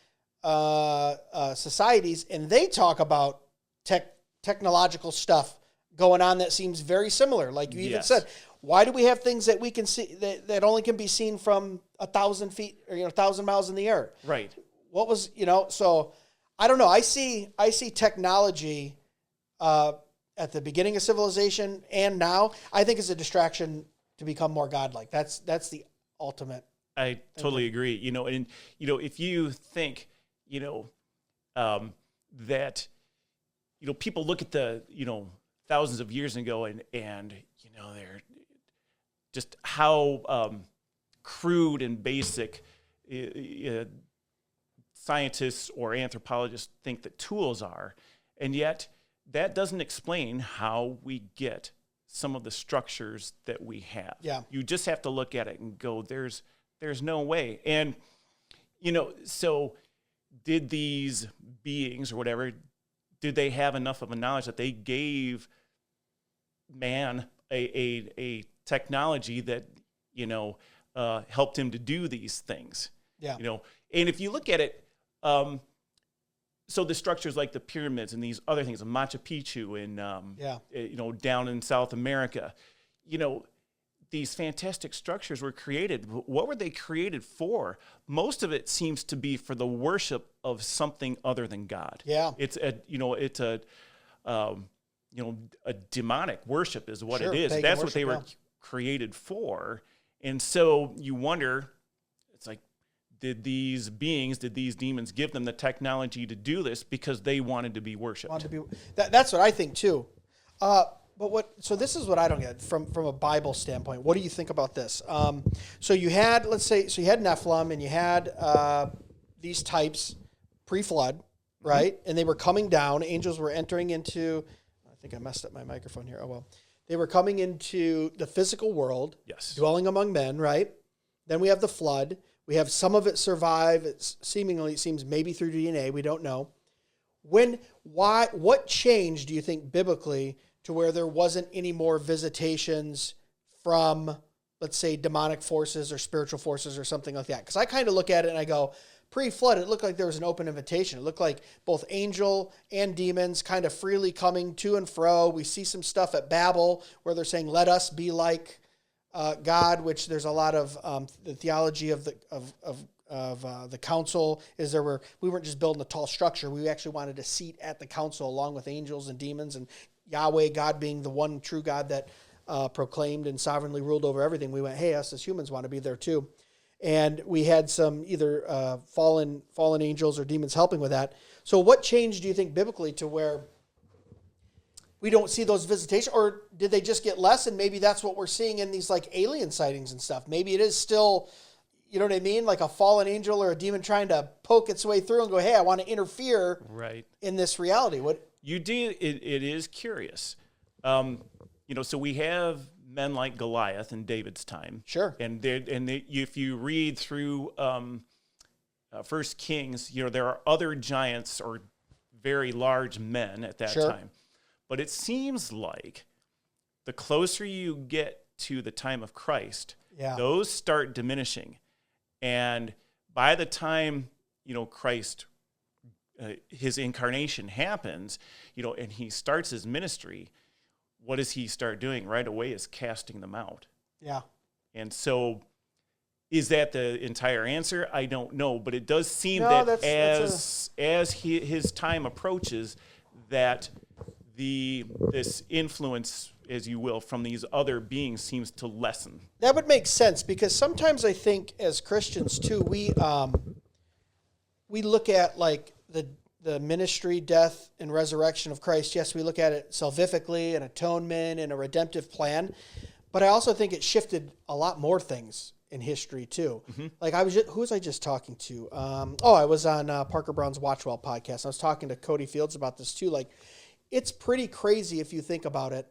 societies, and they talk about technological stuff going on that seems very similar. Like you even said, why do we have things that we can see that only can be seen from 1,000 feet or 1,000 miles in the air? Right. What was so I don't know. I see technology at the beginning of civilization and now. I think it's a distraction to become more godlike. That's the ultimate. I totally agree. And if you think that people look at the thousands of years ago and they're just how crude and basic scientists or anthropologists think that tools are, and yet that doesn't explain how we get some of the structures that we have. Yeah. You just have to look at it and go, there's no way. And so did these beings or whatever, did they have enough of a knowledge that they gave man a technology that helped him to do these things? Yeah. And if you look at it, so the structures like the pyramids and these other things, Machu Picchu and down in South America, these fantastic structures were created. What were they created for? Most of it seems to be for the worship of something other than God. Yeah. It's a demonic worship is what it is. That's worship, what they were created for. And so you wonder, it's like, did these demons give them the technology to do this because they wanted to be worshipped? That's what I think too. So this is what I don't get from a Bible standpoint. What do you think about this? So you had Nephilim and you had these types pre-flood, right? And they were coming down. Angels were entering into. I think I messed up my microphone here. Oh well, they were coming into the physical world. Yes. Dwelling among men, right? Then we have the flood. We have some of it survive. It seems maybe through DNA. We don't know. What changed, do you think, biblically, to where there wasn't any more visitations from, let's say, demonic forces or spiritual forces or something like that? Because I kind of look at it and I go, pre-flood, it looked like there was an open invitation. It looked like both angel and demons kind of freely coming to and fro. We see some stuff at Babel where they're saying, let us be like God, which there's a lot of the theology of the council is we weren't just building a tall structure. We actually wanted a seat at the council along with angels and demons and Yahweh, God being the one true God that proclaimed and sovereignly ruled over everything. We went, hey, us as humans want to be there too. And we had some either fallen angels or demons helping with that. So what changed, do you think, biblically to where we don't see those visitations? Or did they just get less and maybe that's what we're seeing in these like alien sightings and stuff? Maybe it is still, you know what I mean? Like a fallen angel or a demon trying to poke its way through and go, hey, I want to interfere in this reality. What you do, it is curious. So we have men like Goliath in David's time. Sure. And if you read through First Kings, there are other giants or very large men at that time. But it seems like the closer you get to the time of Christ, those start diminishing. And by the time, Christ, his incarnation happens, and he starts his ministry, what does he start doing right away is casting them out. Yeah. And so is that the entire answer? I don't know. But it does seem as his time approaches that this influence, as you will, from these other beings seems to lessen. That would make sense because sometimes I think as Christians too, we look at like the ministry, death, and resurrection of Christ. Yes, we look at it salvifically, an atonement, and a redemptive plan. But I also think it shifted a lot more things in history too. Mm-hmm. Like who was I just talking to? I was on Parker Brown's Watchwell podcast. I was talking to Cody Fields about this too. Like, it's pretty crazy if you think about it,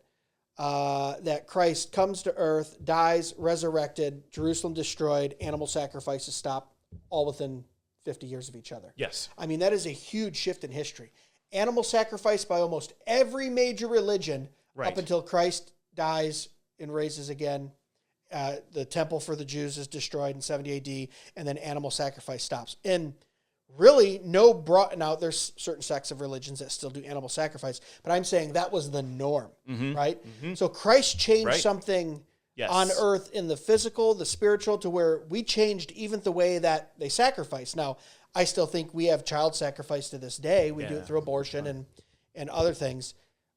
that Christ comes to earth, dies, resurrected, Jerusalem destroyed, animal sacrifices stop, all within 50 years of each other. Yes. I mean, that is a huge shift in history. Animal sacrifice by almost every major religion up until Christ dies and raises again. The temple for the Jews is destroyed in 70 AD, and then animal sacrifice stops. In really no brought. Now there's certain sects of religions that still do animal sacrifice, but I'm saying that was the norm, right? So Christ changed something on earth in the physical, the spiritual, to where we changed even the way that they sacrifice. Now, I still think we have child sacrifice to this day. We do it through abortion and other things.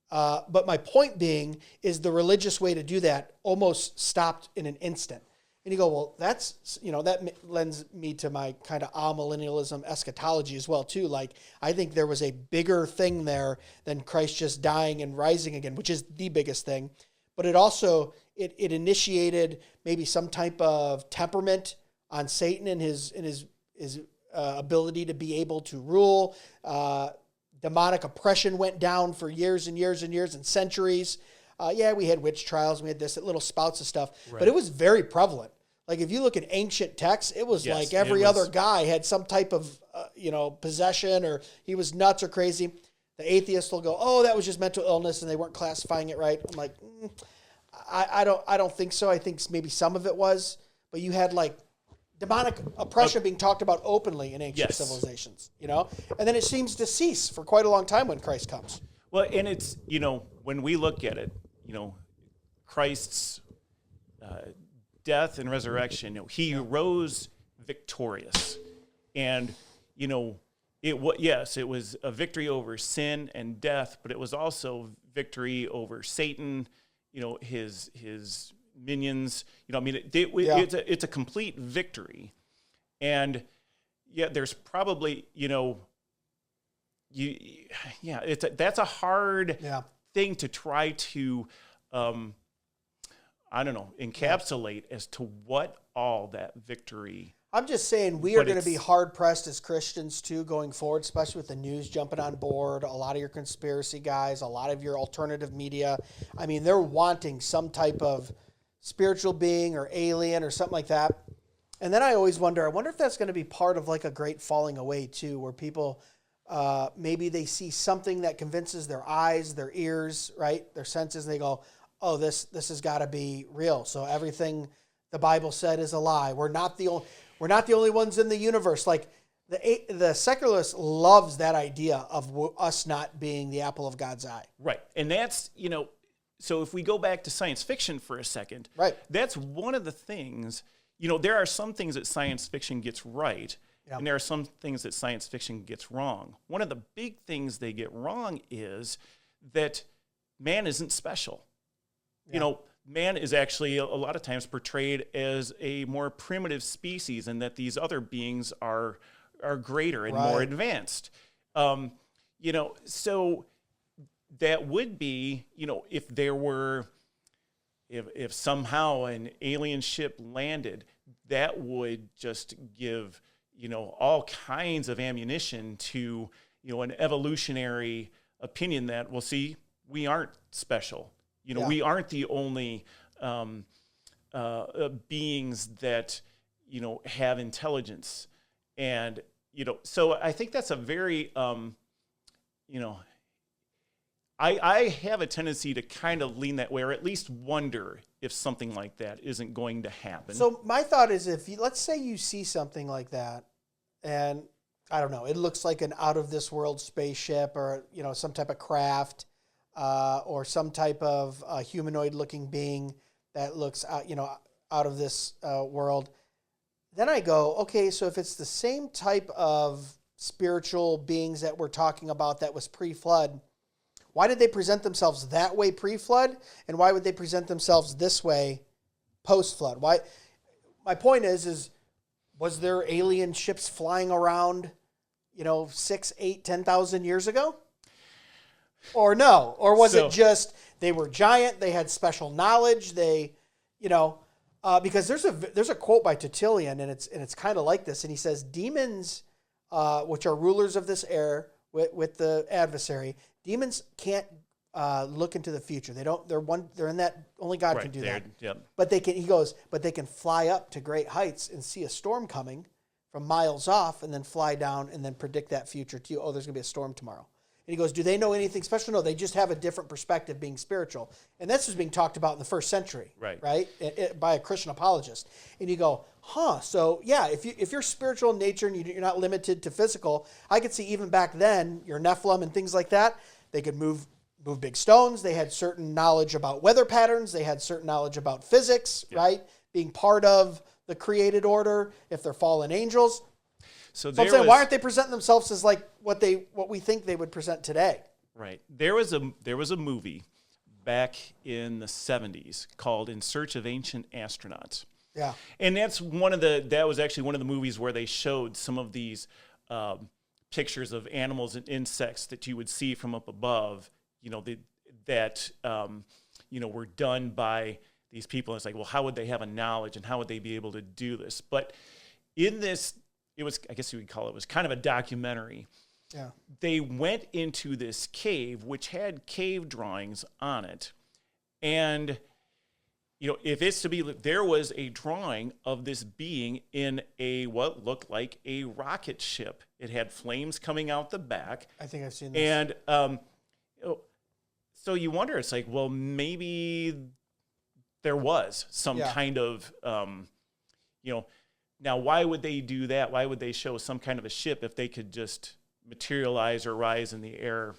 But my point being is the religious way to do that almost stopped in an instant. And you go, well, that's, that lends me to my kind of amillennialism eschatology as well, too. Like, I think there was a bigger thing there than Christ just dying and rising again, which is the biggest thing. But it also, it initiated maybe some type of temperament on Satan and his ability to be able to rule. Demonic oppression went down for years and years and years and centuries. We had witch trials. We had this little spouts of stuff. Right. But it was very prevalent. Like, if you look at ancient texts, it was like every other guy had some type of, possession, or he was nuts or crazy. The atheists will go, oh, that was just mental illness, and they weren't classifying it right. I'm like, I don't think so. I think maybe some of it was. But you had, like, demonic oppression being talked about openly in ancient civilizations, And then it seems to cease for quite a long time when Christ comes. Well, and it's, when we look at it, Christ's death and resurrection, he rose victorious. And, it was a victory over sin and death, but it was also victory over Satan, his minions. It's a complete victory. And there's probably, that's a hard thing to try to encapsulate as to what all that victory. I'm just saying we are going to be hard-pressed as Christians, too, going forward, especially with the news jumping on board, a lot of your conspiracy guys, a lot of your alternative media. I mean, they're wanting some type of spiritual being or alien or something like that. And then I always wonder if that's going to be part of like a great falling away, too, where people, maybe they see something that convinces their eyes, their ears, right, their senses, and they go, oh, this has got to be real. So everything the Bible said is a lie. We're not the only ones in the universe. Like, the secularist loves that idea of us not being the apple of God's eye. Right. And that's, so if we go back to science fiction for a second, right, that's one of the things, there are some things that science fiction gets right, and there are some things that science fiction gets wrong. One of the big things they get wrong is that man isn't special. Man is actually a lot of times portrayed as a more primitive species, and that these other beings are greater and more advanced. So that would be, if there were, if somehow an alien ship landed, that would just give, all kinds of ammunition to, an evolutionary opinion that, well, see, we aren't special. We aren't the only beings that, have intelligence. And, so I think that's a very, I have a tendency to kind of lean that way, or at least wonder if something like that isn't going to happen. So my thought is, let's say you see something like that, and I don't know, it looks like an out of this world spaceship, or, some type of craft, or some type of humanoid-looking being that looks out, out of this world. Then I go, okay, so if it's the same type of spiritual beings that we're talking about that was pre-flood, why did they present themselves that way pre-flood, and why would they present themselves this way post-flood? Why? My point is was there alien ships flying around, 6, 8, 10,000 years ago? Or no? Or was it just they were giant, they had special knowledge, because there's a quote by Tertullian, and it's kind of like this, and he says, demons, which are rulers of this air with the adversary, demons can't look into the future. They don't. They're in that. Only God can do that. Yep. But they can. He goes. But they can fly up to great heights and see a storm coming from miles off, and then fly down and then predict that future to you. Oh, there's going to be a storm tomorrow. And he goes, do they know anything special? No, they just have a different perspective being spiritual. And this was being talked about in the first century, right? By a Christian apologist. And you go, so yeah, if you're spiritual in nature and you're not limited to physical, I could see even back then, your Nephilim and things like that, they could move big stones. They had certain knowledge about weather patterns. They had certain knowledge about physics, right? Being part of the created order, if they're fallen angels. So I'm saying, why aren't they presenting themselves as like what we think they would present today? Right. There was a movie back in the 70s called In Search of Ancient Astronauts. Yeah. And that was actually one of the movies where they showed some of these pictures of animals and insects that you would see from up above, were done by these people. And it's like, well, how would they have a knowledge and how would they be able to do this? But in this, it was, I guess you would call it, was kind of a documentary. Yeah. They went into this cave, which had cave drawings on it. And, if it's to be, there was a drawing of this being in what looked like a rocket ship. It had flames coming out the back. I think I've seen this. And so you wonder, it's like, well, maybe there was some kind of, now, why would they do that? Why would they show some kind of a ship if they could just materialize or rise in the air,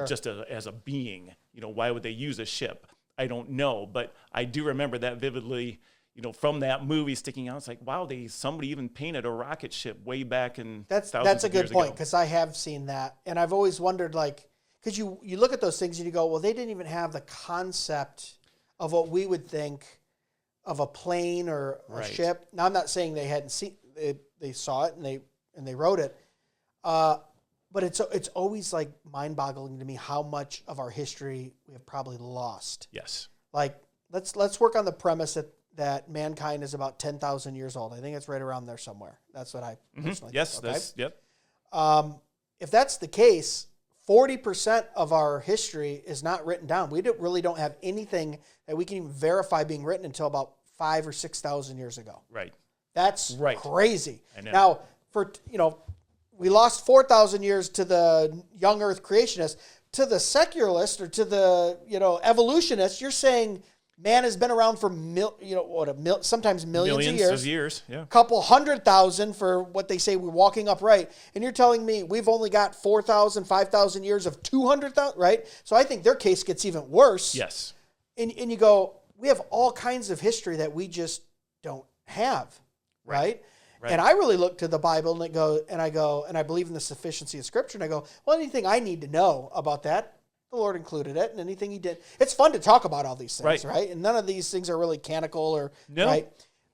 just as a being? Why would they use a ship? I don't know, but I do remember that vividly, from that movie sticking out. It's like, wow, somebody even painted a rocket ship way back in That's a good point, because I have seen that. And I've always wondered, like, because you look at those things and you go, well, they didn't even have the concept of what we would think of a plane or a ship. Now, I'm not saying they hadn't seen it, they saw it and they wrote it. But it's always like mind-boggling to me how much of our history we have probably lost. Yes. Like, let's work on the premise that mankind is about 10,000 years old. I think it's right around there somewhere. That's what I personally Yes, think. Okay? Yep. If that's the case, 40% of our history is not written down. We really don't have anything that we can even verify being written until about 5,000 or 6,000 years ago. Right. That's crazy. I know. Now, we lost 4,000 years to the young Earth creationists. To the secularist or to the evolutionist, you're saying man has been around for sometimes millions of years. Yeah. Couple 100,000 for what they say we're walking upright, and you're telling me we've only got 4,000, 5,000 years of 200,000, right? So I think their case gets even worse. Yes. And you go, we have all kinds of history that we just don't have, right? Right. And I really look to the Bible and I believe in the sufficiency of Scripture, and I go, well, anything I need to know about that, the Lord included it, and anything He did. It's fun to talk about all these things, right? And none of these things are really canonical right?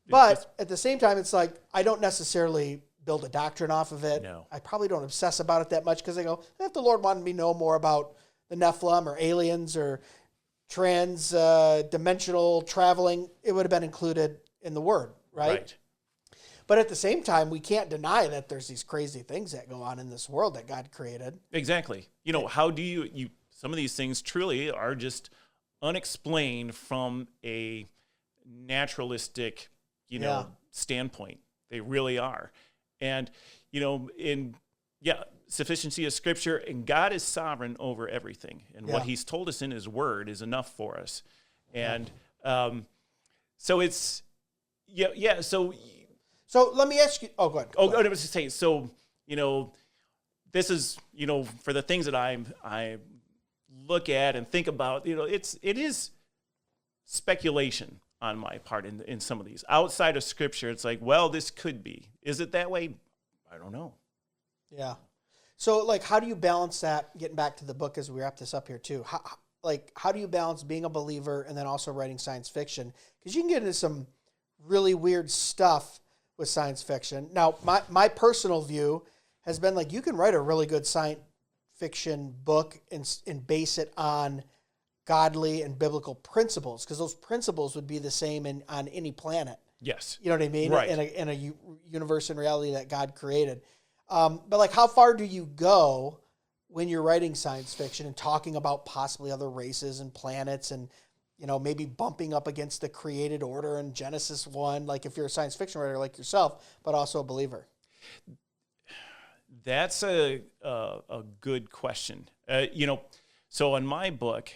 But at the same time, it's like I don't necessarily build a doctrine off of it. No. I probably don't obsess about it that much because I go, if the Lord wanted me to know more about the Nephilim or aliens or trans-dimensional traveling, it would have been included in the Word, right? But at the same time, we can't deny that there's these crazy things that go on in this world that God created. Exactly. How do you some of these things truly are just unexplained from a naturalistic, standpoint. They really are. And, sufficiency of Scripture, and God is sovereign over everything. And what He's told us in His Word is enough for us. And so it's, So let me ask you. Oh, go ahead. I was just saying. So this is for the things that I look at and think about. It is speculation on my part in some of these outside of Scripture. It's like, well, this could be. Is it that way? I don't know. Yeah. So how do you balance that? Getting back to the book as we wrap this up here too. How do you balance being a believer and then also writing science fiction? Because you can get into some really weird stuff with science fiction. Now, my personal view has been you can write a really good science fiction book and base it on godly and biblical principles, because those principles would be the same on any planet. Yes. You know what I mean? Right. In a universe and reality that God created. But how far do you go when you're writing science fiction and talking about possibly other races and planets and maybe bumping up against the created order in Genesis 1, if you're a science fiction writer like yourself, but also a believer? That's a good question. So in my book,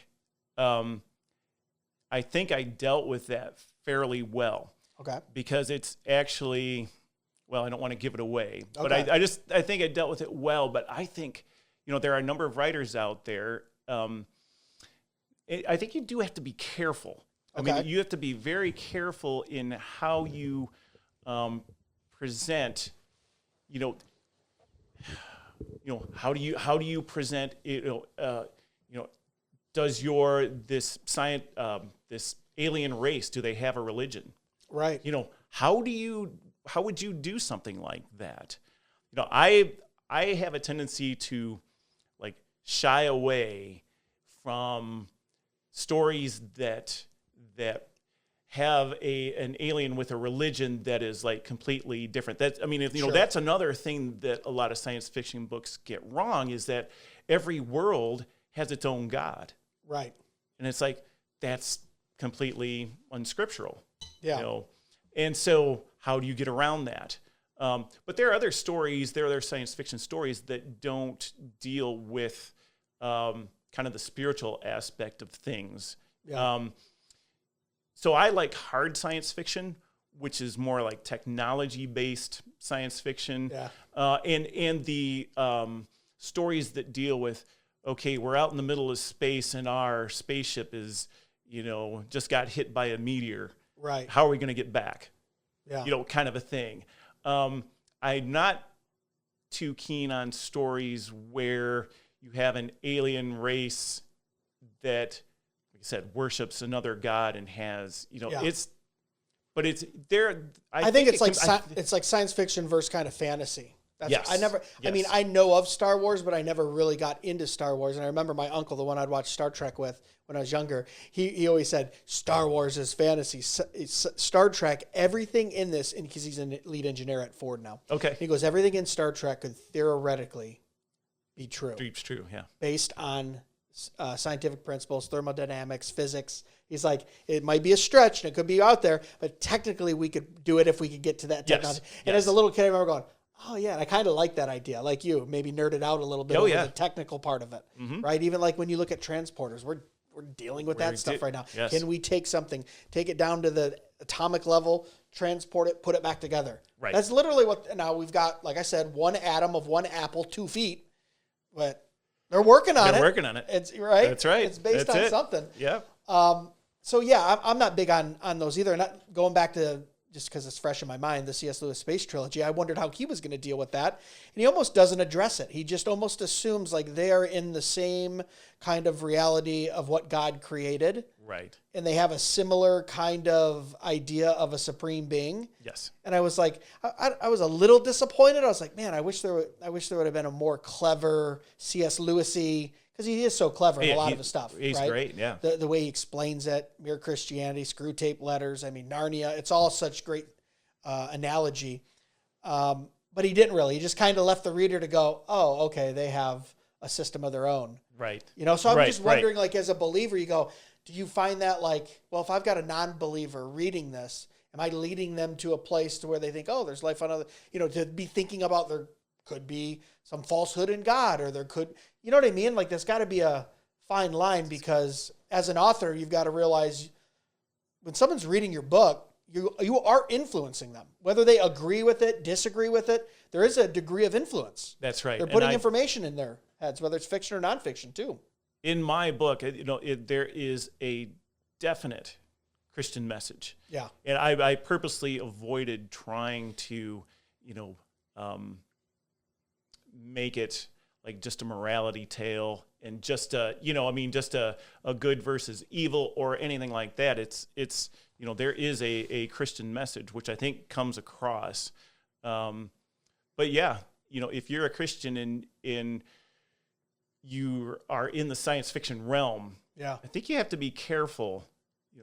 I think I dealt with that fairly well. Okay. Because it's actually, well, I don't want to give it away, but Okay. I think I dealt with it well. But I think, there are a number of writers out there. I think you do have to be careful. Okay. I mean, you have to be very careful in how you present. How do you present? Does this science, this alien race, do they have a religion? Right. How would you do something like that? I have a tendency to like shy away from stories that have an alien with a religion that is like completely different. Sure. That's another thing that a lot of science fiction books get wrong, is that every world has its own God. Right. And it's like, that's completely unscriptural. Yeah. And so how do you get around that? But there are other stories, there are other science fiction stories that don't deal with kind of the spiritual aspect of things. Yeah. So I like hard science fiction, which is more like technology-based science fiction. Yeah. And the stories that deal with, okay, we're out in the middle of space and our spaceship is, just got hit by a meteor. Right. How are we going to get back? Yeah. Kind of a thing. I'm not too keen on stories where you have an alien race that, like I said, worships another god and has, Yeah. it's there. I think it's like science fiction versus kind of fantasy. Yes. I mean, I know of Star Wars, but I never really got into Star Wars. And I remember my uncle, the one I'd watch Star Trek with when I was younger, he always said, Star Wars is fantasy. Star Trek, everything in this, and because he's a lead engineer at Ford now. Okay. He goes, everything in Star Trek could theoretically be true. It's true, yeah. Based on scientific principles, thermodynamics, physics. He's like, it might be a stretch and it could be out there, but technically we could do it if we could get to that technology. Yes. And as a little kid, I remember going, oh yeah, and I kind of like that idea, like you, maybe nerded out a little bit over the technical part of it, right? Even like when you look at transporters, we're dealing with that stuff right now. Yes. Can we take it down to the atomic level, transport it, put it back together? Right. That's literally what, now we've got, like I said, one atom of one apple, 2 feet, but they're working on it. They're working on it. It's right. That's right. It's based on something. Yeah. So yeah, I'm not big on those either. Not going back to, just because it's fresh in my mind, the C.S. Lewis space trilogy. I wondered how he was going to deal with that. And he almost doesn't address it. He just almost assumes like they are in the same kind of reality of what God created. Right. And they have a similar kind of idea of a supreme being. Yes. And I was like, I was a little disappointed. I was like, man, I wish there would have been a more clever C.S. Lewis-y, because he is so clever in a lot of his stuff. He's right? great, yeah. The way he explains it, Mere Christianity, Screw Tape Letters, I mean, Narnia, it's all such great analogy. But he didn't really. He just kind of left the reader to go, oh, okay, they have a system of their own. Right. So I'm just wondering, like, as a believer, you go, do you find that, like, well, if I've got a non-believer reading this, am I leading them to a place to where they think, oh, there's life on other, to be thinking about there could be some falsehood in God, or there could, you know what I mean? Like, there's got to be a fine line, because as an author, you've got to realize when someone's reading your book, you are influencing them. Whether they agree with it, disagree with it, there is a degree of influence. That's right. They're putting information in their heads, whether it's fiction or nonfiction too. In my book, there is a definite Christian message. Yeah. And I purposely avoided trying to, make it like just a morality tale and just a good versus evil or anything like that. It's there is a Christian message, which I think comes across. But yeah, if you're a Christian and you are in the science fiction realm, yeah, I think you have to be careful,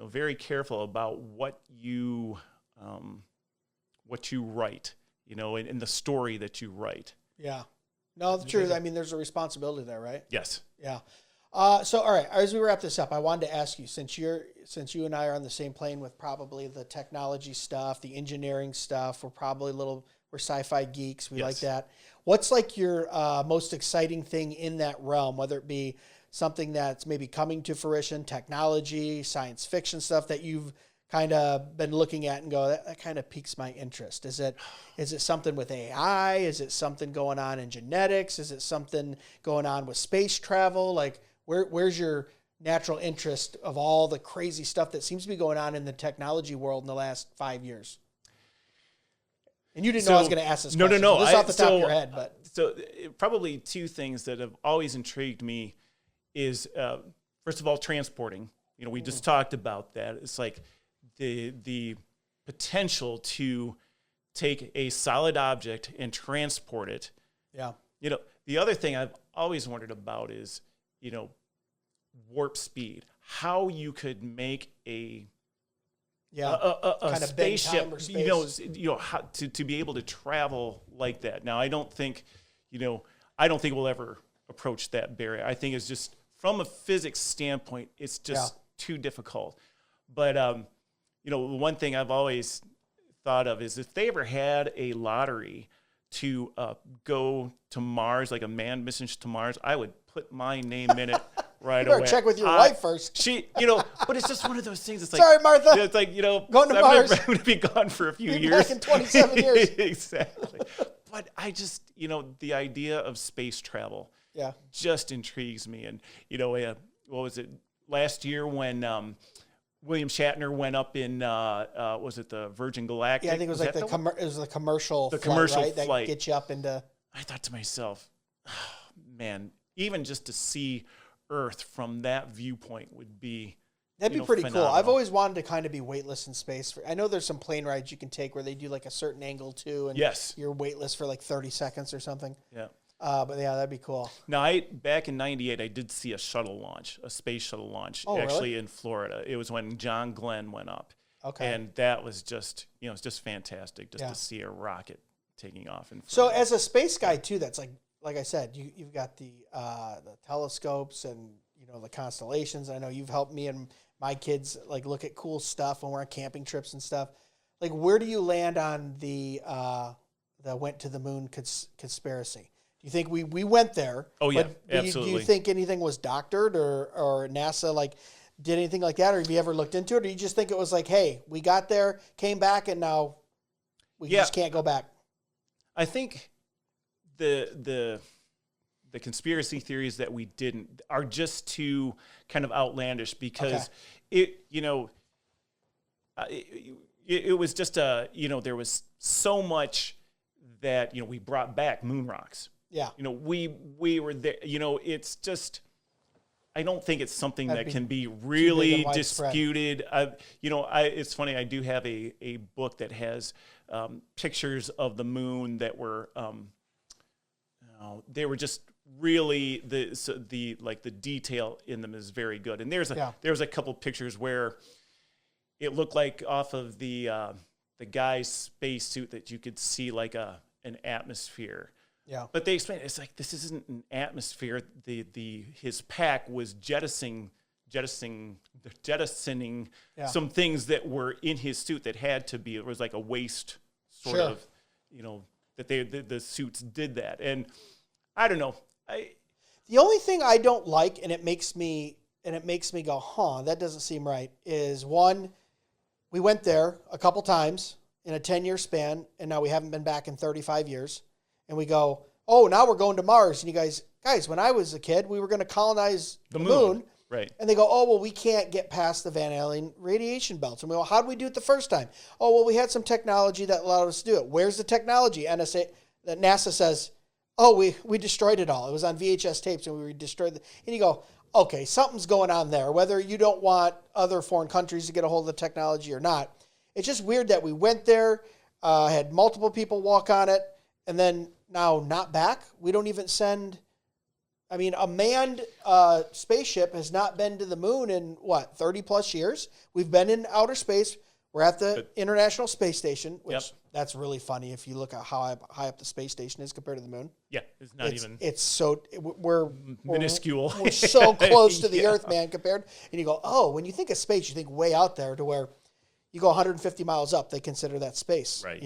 very careful about what you write, in the story that you write. Yeah. No, the truth. I mean, there's a responsibility there, right? Yes. Yeah. So, all right, as we wrap this up, I wanted to ask you, since you and I are on the same plane with probably the technology stuff, the engineering stuff, we're We're sci-fi geeks. We Yes. like that. What's like your most exciting thing in that realm, whether it be something that's maybe coming to fruition, technology, science fiction stuff that you've kind of been looking at and go, that kind of piques my interest? Is it something with AI? Is it something going on in genetics? Is it something going on with space travel? Like where's your natural interest of all the crazy stuff that seems to be going on in the technology world in the last 5 years? And you didn't know I was going to ask this question. No. So this off the top of your head, but Probably two things that have always intrigued me is, first of all, transporting. We just talked about that. It's like the potential to take a solid object and transport it. Yeah. The other thing I've always wondered about is, warp speed. How you could make a kind of spaceship, or space. how to be able to travel like that. Now, I don't think we'll ever approach that barrier. I think it's just from a physics standpoint, it's just too difficult. But the one thing I've always thought of is if they ever had a lottery to go to Mars, like a manned mission to Mars, I would put my name in it right away. Check with your wife first. But it's just one of those things. It's like, sorry, Martha. It's like, going to Mars. I'm going to be gone for a few years. Back in 27 years. Exactly. But I just, the idea of space travel just intrigues me. And, what was it, last year when William Shatner went up in, was it the Virgin Galactic? Yeah, I think it was like the commercial flight, commercial right? flight. That gets you up into... I thought to myself, oh, man, even just to see Earth from that viewpoint would be... That'd be pretty phenomenal. cool. I've always wanted to kind of be weightless in space. I know there's some plane rides you can take where they do like a certain angle too, and you're weightless for like 30 seconds or something. Yeah. But yeah, that'd be cool. Now, back in '98, I did see a shuttle launch, a space shuttle launch, actually in Florida. It was when John Glenn went up. Okay. And that was just, it's just fantastic just to see a rocket taking off. So as a space guy too, that's like I said, you've got the telescopes and the constellations. I know you've helped me and my kids like look at cool stuff when we're on camping trips and stuff. Like, where do you land on the went to the moon conspiracy? Do you think we went there? Oh yeah, absolutely. Do you think anything was doctored or NASA like did anything like that, or have you ever looked into it, or do you just think it was like, hey, we got there, came back, and now we just can't go back? I think the conspiracy theories that we didn't are just too kind of outlandish because it was just there was so much that we brought back moon rocks. Yeah. We were there. It's just I don't think it's something that can be really disputed. It's funny. I do have a book that has pictures of the moon that were they were just really the detail in them is very good. And there's a couple pictures where it looked like off of the guy's spacesuit that you could see like an atmosphere. Yeah. But they explain it's like this isn't an atmosphere. His pack was jettisoning some things that were in his suit that had to be. It was like a waste sort of, that the suits did that. And I don't know. The only thing I don't like, and it makes me go, that doesn't seem right, is one, we went there a couple times in a 10-year span, and now we haven't been back in 35 years. And we go, oh, now we're going to Mars. And you guys, when I was a kid, we were going to colonize the moon. Right. And they go, oh, well, we can't get past the Van Allen radiation belts. And we go, how did we do it the first time? Oh, well, we had some technology that allowed us to do it. Where's the technology? NASA says, oh, we destroyed it all. It was on VHS tapes, and we destroyed it. And you go, okay, something's going on there, whether you don't want other foreign countries to get a hold of the technology or not. It's just weird that we went there, had multiple people walk on it, and then now not back. We don't even send... a manned spaceship has not been to the moon in, 30-plus years? We've been in outer space. We're at the International Space Station, which that's really funny if you look at how high up the space station is compared to the moon. Yeah, it's not even... It's so... We're minuscule. We're so close to the Earth, man, compared... And you go, oh, when you think of space, you think way out there to where you go 150 miles up, they consider that space, right.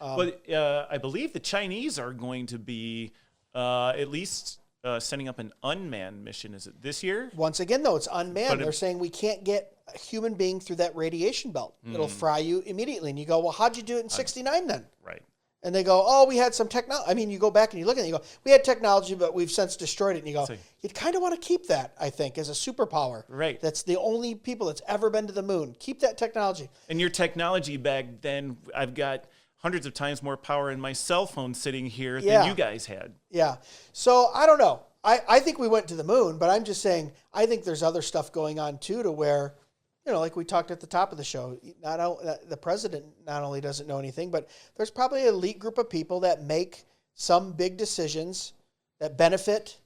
But I believe the Chinese are going to be at least setting up an unmanned mission. Is it this year? Once again, though, it's unmanned. They're saying we can't get a human being through that radiation belt. It'll fry you immediately. And you go, well, how'd you do it in 69 then? Right. And they go, oh, we had some technology. I mean, you go back and you look at it and you go, we had technology, but we've since destroyed it. And you go, you'd kind of want to keep that, I think, as a superpower. Right. That's the only people that's ever been to the moon. Keep that technology. And your technology back then, I've got hundreds of times more power in my cell phone sitting here than you guys had. Yeah. So I don't know. I think we went to the moon, but I'm just saying, I think there's other stuff going on too, to where, you know, like we talked at the top of the show, the president not only doesn't know anything, but there's probably an elite group of people that make some big decisions that benefit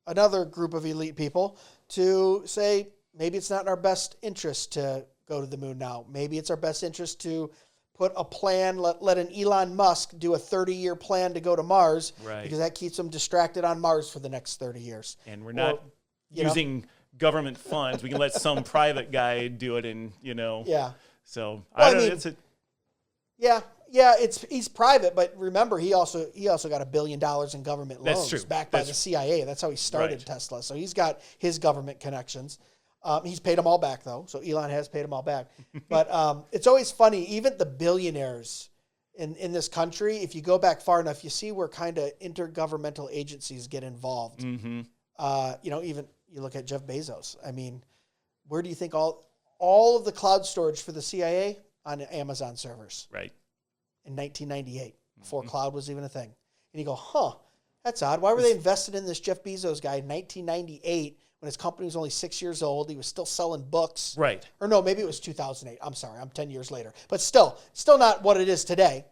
another group of elite people to say, maybe it's not in our best interest to go to the moon now. Maybe it's our best interest to put a plan, let an Elon Musk do a 30-year plan to go to Mars, because that keeps them distracted on Mars for the next 30 years. And we're not using government funds. We can let some private guy do it, and Yeah. So Well, I don't. mean, It's a, Yeah, he's private, but remember he also got $1 billion in government That's loans true. backed by the CIA. That's how he started Tesla. So he's got his government connections. He's paid them all back though. So Elon has paid them all back. But it's always funny, even the billionaires in this country, if you go back far enough, you see where kind of intergovernmental agencies get involved. Even you look at Jeff Bezos. I mean, where do you think all of the cloud storage for the CIA on Amazon servers? Right. In 1998, before cloud was even a thing. And you go, that's odd. Why were they invested in this Jeff Bezos guy in 1998 when his company was only 6 years old? He was still selling books. Right. Or no, maybe it was 2008. I'm sorry. I'm 10 years later. But still not what it is today,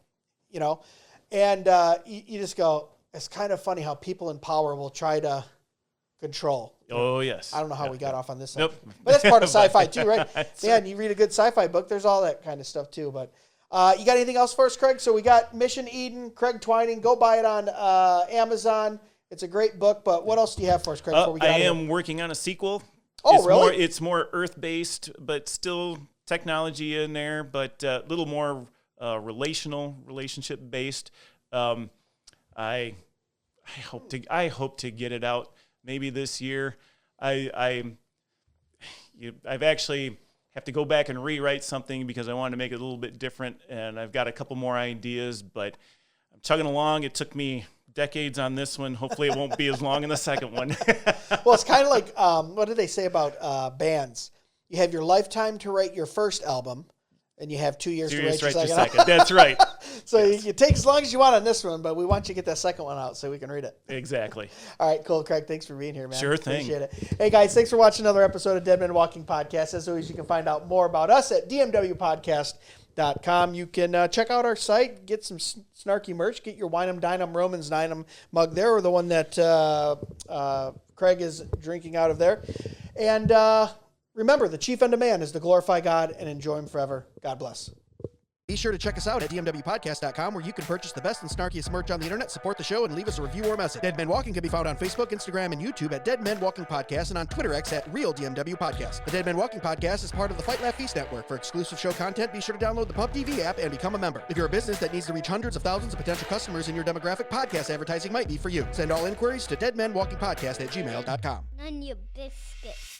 And you just go, it's kind of funny how people in power will try to control. Oh, yes. I don't know how we got off on this. Nope. But that's part of sci-fi too, right? Man, you read a good sci-fi book, there's all that kind of stuff too. But you got anything else for us, Craig? So we got Mission Eden, Craig Twining. Go buy it on Amazon. It's a great book. But what else do you have for us, Craig? Before we get I am working on a sequel. Oh, really? It's more Earth-based, but still technology in there, but a little more relationship-based. I hope to get it out maybe this year. I've actually have to go back and rewrite something because I wanted to make it a little bit different, and I've got a couple more ideas, but I'm chugging along. It took me decades on this one. Hopefully it won't be as long in the second one. Well, it's kind of like, what did they say about bands? You have your lifetime to write your first album, and you have 2 years to write your second. That's right. So you take as long as you want on this one, but we want you to get that second one out so we can read it. Exactly. All right, cool, Craig. Thanks for being here, man. Sure thing. Appreciate it. Hey, guys, thanks for watching another episode of Dead Men Walking Podcast. As always, you can find out more about us at DMWpodcast.com. You can check out our site, get some snarky merch, get your Wine 'em, Dine 'em, Romans 9 'em mug there, or the one that Craig is drinking out of there. And remember, the chief end of man is to glorify God and enjoy him forever. God bless. Be sure to check us out at DMWpodcast.com, where you can purchase the best and snarkiest merch on the internet, support the show, and leave us a review or message. Dead Men Walking can be found on Facebook, Instagram, and YouTube at Dead Men Walking Podcast, and on Twitter X at Real DMW Podcast. The Dead Men Walking Podcast is part of the Fight Laugh Feast Network. For exclusive show content, be sure to download the Pub TV app and become a member. If you're a business that needs to reach hundreds of thousands of potential customers in your demographic, podcast advertising might be for you. Send all inquiries to deadmenwalkingpodcast@gmail.com. None your biscuit.